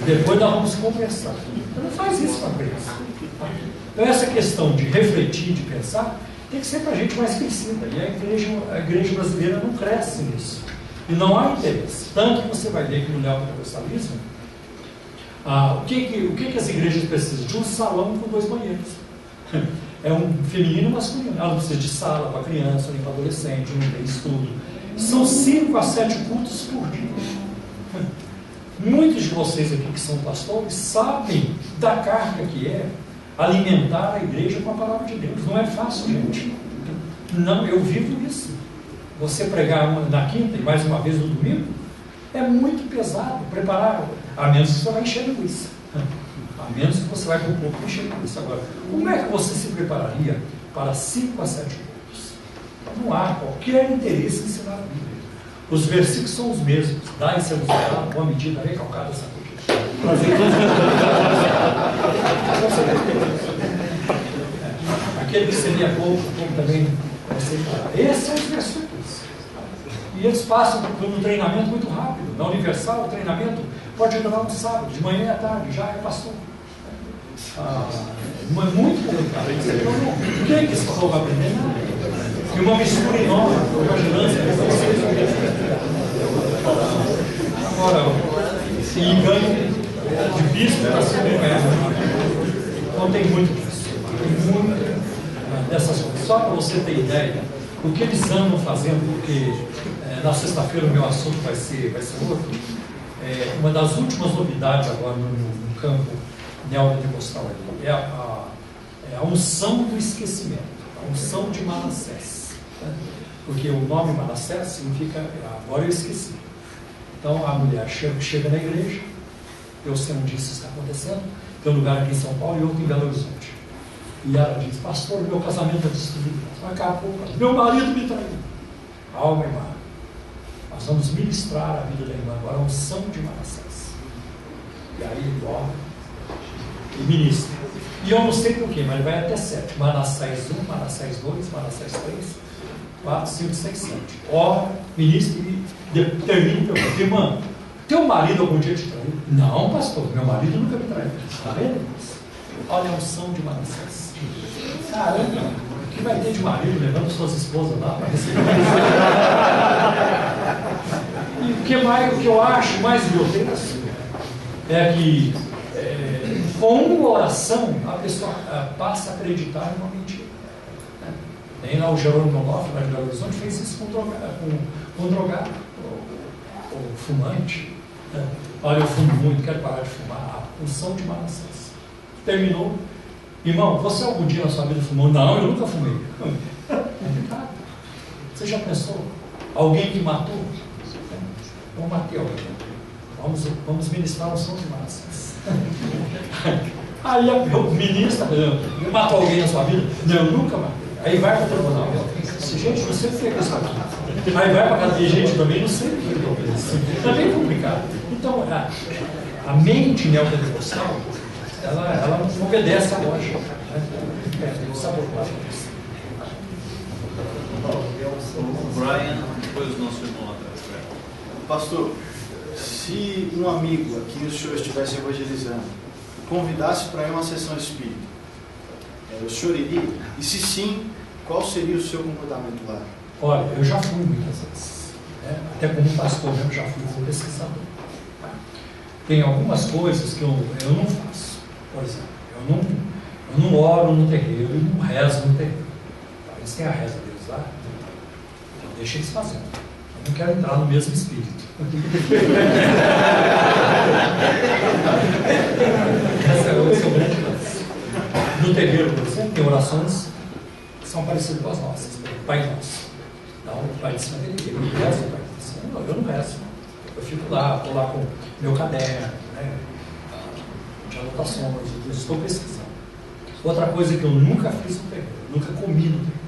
Depois nós vamos conversar. Você não faz isso com a criança. Então essa questão de refletir, de pensar, tem que ser para a gente mais crescida. E a igreja brasileira não cresce nisso. E não há interesse. Tanto que você vai ver que no neopentecostalismo, o que as igrejas precisam? De um salão com 2 banheiros. É um feminino e um masculino. Ela não precisa de sala para criança, nem para adolescente, não tem estudo. São 5 a 7 cultos por dia. Muitos de vocês aqui que são pastores sabem da carga que é alimentar a igreja com a palavra de Deus. Não é fácil, gente. Não, eu vivo isso. Você pregar na quinta e mais uma vez no domingo é muito pesado. Preparar, a menos que você vai encher linguiça. A menos que você vai com um pouco encher linguiça. Agora, como é que você se prepararia para 5 a 7 cultos? Não há qualquer interesse em ensinar a Bíblia. Os versículos são os mesmos. Dá e sermos dados, uma medida recalcada, sabe? Aquele que seria pouco também vai ser claro. Esses são os versículos. E eles passam por um treinamento muito rápido. Na Universal, o treinamento pode durar um sábado, de manhã e à tarde, já é pastor. Muito delicado. O que é que esse povo vai aprender? E uma mistura enorme, imaginância, agora, e ganho de bispo para ser ganhado. Então tem muito disso. Tem muito dessas coisas. Só para você ter ideia, o que eles andam fazendo, porque na sexta-feira o meu assunto vai ser outro. Uma das últimas novidades agora no campo neopentecostal é a unção do esquecimento, a unção de Manassés. Porque o nome Manassés significa agora eu esqueci. Então a mulher chega na igreja, eu sei onde isso está acontecendo, tem um lugar aqui em São Paulo e outro em Belo Horizonte. E ela diz, pastor, meu casamento está destruído, acabou, meu marido me traiu. Calma, irmã, nós vamos ministrar a vida da irmã agora, a unção de Manassés. E aí ele ora e ministra. E eu não sei por quê, mas vai até 7. Manassés 1, Manassés 2, Manassés 3. 4, 5, 6, 7. Ora, ministro, e termine perguntando: irmã, teu marido algum dia te traiu? Não, pastor, meu marido nunca me traiu. Está vendo? Olha a unção de Manassés. Caramba, o que vai ter de marido levando suas esposas lá para receber? E o que eu acho mais grotesco é que com uma oração a pessoa passa a acreditar em uma mentira. Nem lá o Jerônimo Loff, lá de Belo Horizonte, fez isso com o drogado, o fumante. Olha, eu fumo muito, quero parar de fumar. A unção de Manassés. Terminou. Irmão, você algum dia na sua vida fumou? Não, eu nunca fumei. É verdade. Você já pensou? Alguém que matou? Eu matei alguém. Vamos ministrar a unção de Manassés. Aí o ministro matou alguém na sua vida? Não, eu nunca matei. Aí vai para o tribunal. Gente, não sei o que é isso aqui. Aí vai para a cadeia, gente, também não sei o que é isso. É bem complicado. Então, a mente neopentecostal, ela não obedece à lógica. O Brian, depois o nosso irmão atrás. Pastor, se um amigo aqui o senhor estivesse evangelizando, convidasse para ir a uma sessão espírita, o senhor iria? E se sim, qual seria o seu comportamento lá? Olha, eu já fui muitas vezes. Até como pastor mesmo, já fui pesquisador. Tem algumas coisas que eu não faço. Por exemplo, eu não oro no terreiro e não rezo no terreiro. Eles têm a reza deles lá, então deixa eles fazendo. Eu não quero entrar no mesmo espírito. Essa é o seu grande lance. No terreiro, por exemplo, tem orações que são parecidas com as nossas. Pai Nosso. Então, o Pai de Cima dele, ele reza o Pai de Cima. Eu não rezo. Eu fico lá, estou lá com meu caderno, de anotações, eu estou pesquisando. Outra coisa que eu nunca fiz no terreiro, nunca comi no terreiro.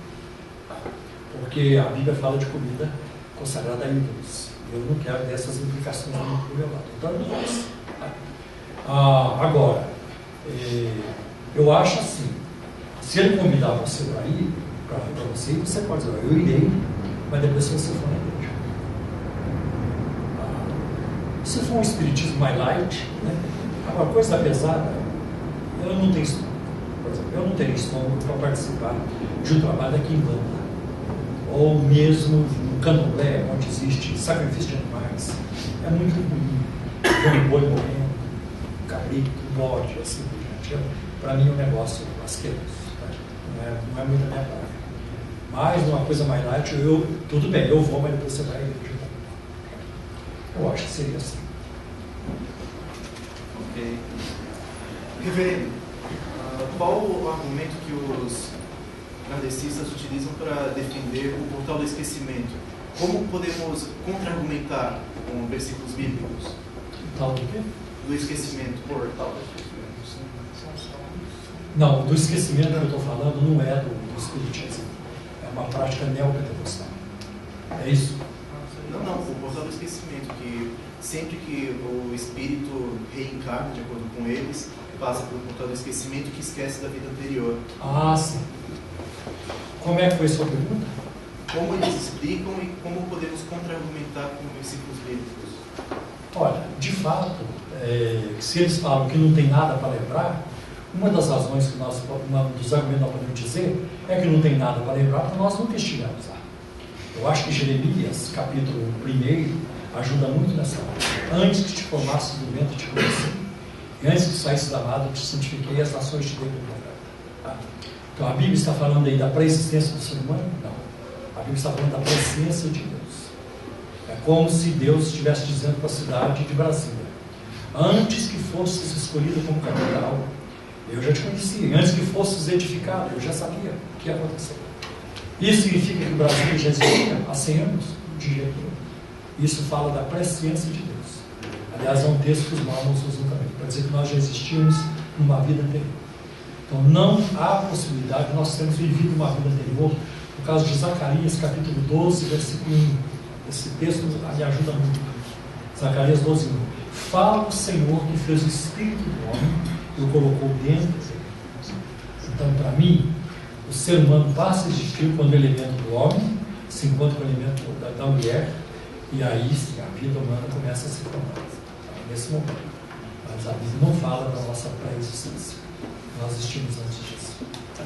Porque a Bíblia fala de comida consagrada a ídolos. Eu não quero dessas implicações do meu lado. Então eu não faço. Agora, eu acho assim, se ele convidar você para ir, para você, você pode dizer, eu irei, mas depois se você for na igreja. Se for um espiritismo mais light, agora coisa pesada, eu não tenho estômago. Por exemplo, eu não teria estômago para participar de um trabalho aqui em Banda, ou mesmo no Candomblé, onde existe sacrifício de animais. É muito ruim. Um boi morrendo, um cabrito, um bode, assim por diante. Para mim é um negócio asqueroso. Não é muito a minha praia. Mas uma coisa mais light, tudo bem, eu vou, mas depois você vai. Eu acho que seria assim. Ok. Reverendo, qual o argumento que os kardecistas utilizam para defender o portal do esquecimento? Como podemos contra-argumentar com versículos bíblicos? Tal do quê? Do esquecimento. Portal. Não, do esquecimento que eu estou falando não é do espiritismo. É uma prática neopentecostal. É isso? Não, o portal do esquecimento, que sempre que o espírito reencarna, de acordo com eles, passa pelo portal do esquecimento que esquece da vida anterior. Ah, sim. Como é que foi a sua pergunta? Como eles explicam e como podemos contra-argumentar com versículos bíblicos? Olha, de fato, se eles falam que não tem nada para lembrar, uma das razões que dos argumentos que nós podemos dizer é que não tem nada para lembrar para nós nunca estivemos lá. Eu acho que Jeremias, capítulo 1, ajuda muito nessa hora. Antes que te formasse do ventre te conheci, e antes que saísse da madre te santifiquei, as nações te dei como profeta. Então a Bíblia está falando aí da pré-existência do ser humano? Não. A Bíblia está falando da presença de Deus. É como se Deus estivesse dizendo para a cidade de Brasília: antes que fosses escolhido como capital, eu já te conhecia. Antes que fosses edificado, eu já sabia o que ia acontecer. Isso significa que o Brasil já existia há 100 anos? De jeito nenhum. Isso fala da presciência de Deus. Aliás, é um texto que os mormons usam também, para dizer que nós já existíamos numa vida anterior. Então, não há possibilidade de nós termos vivido uma vida anterior. No caso de Zacarias, capítulo 12, versículo 1. Esse texto me ajuda muito. Zacarias 12, 1. Fala o Senhor que fez o espírito do homem e o colocou dentro dele. Então, para mim, o ser humano passa a existir quando o elemento do homem se encontra com o alimento da mulher, e aí sim, a vida humana começa a se formar, tá? Nesse momento. Mas a Bíblia não fala da nossa pré-existência. Nós existimos antes disso. Tá?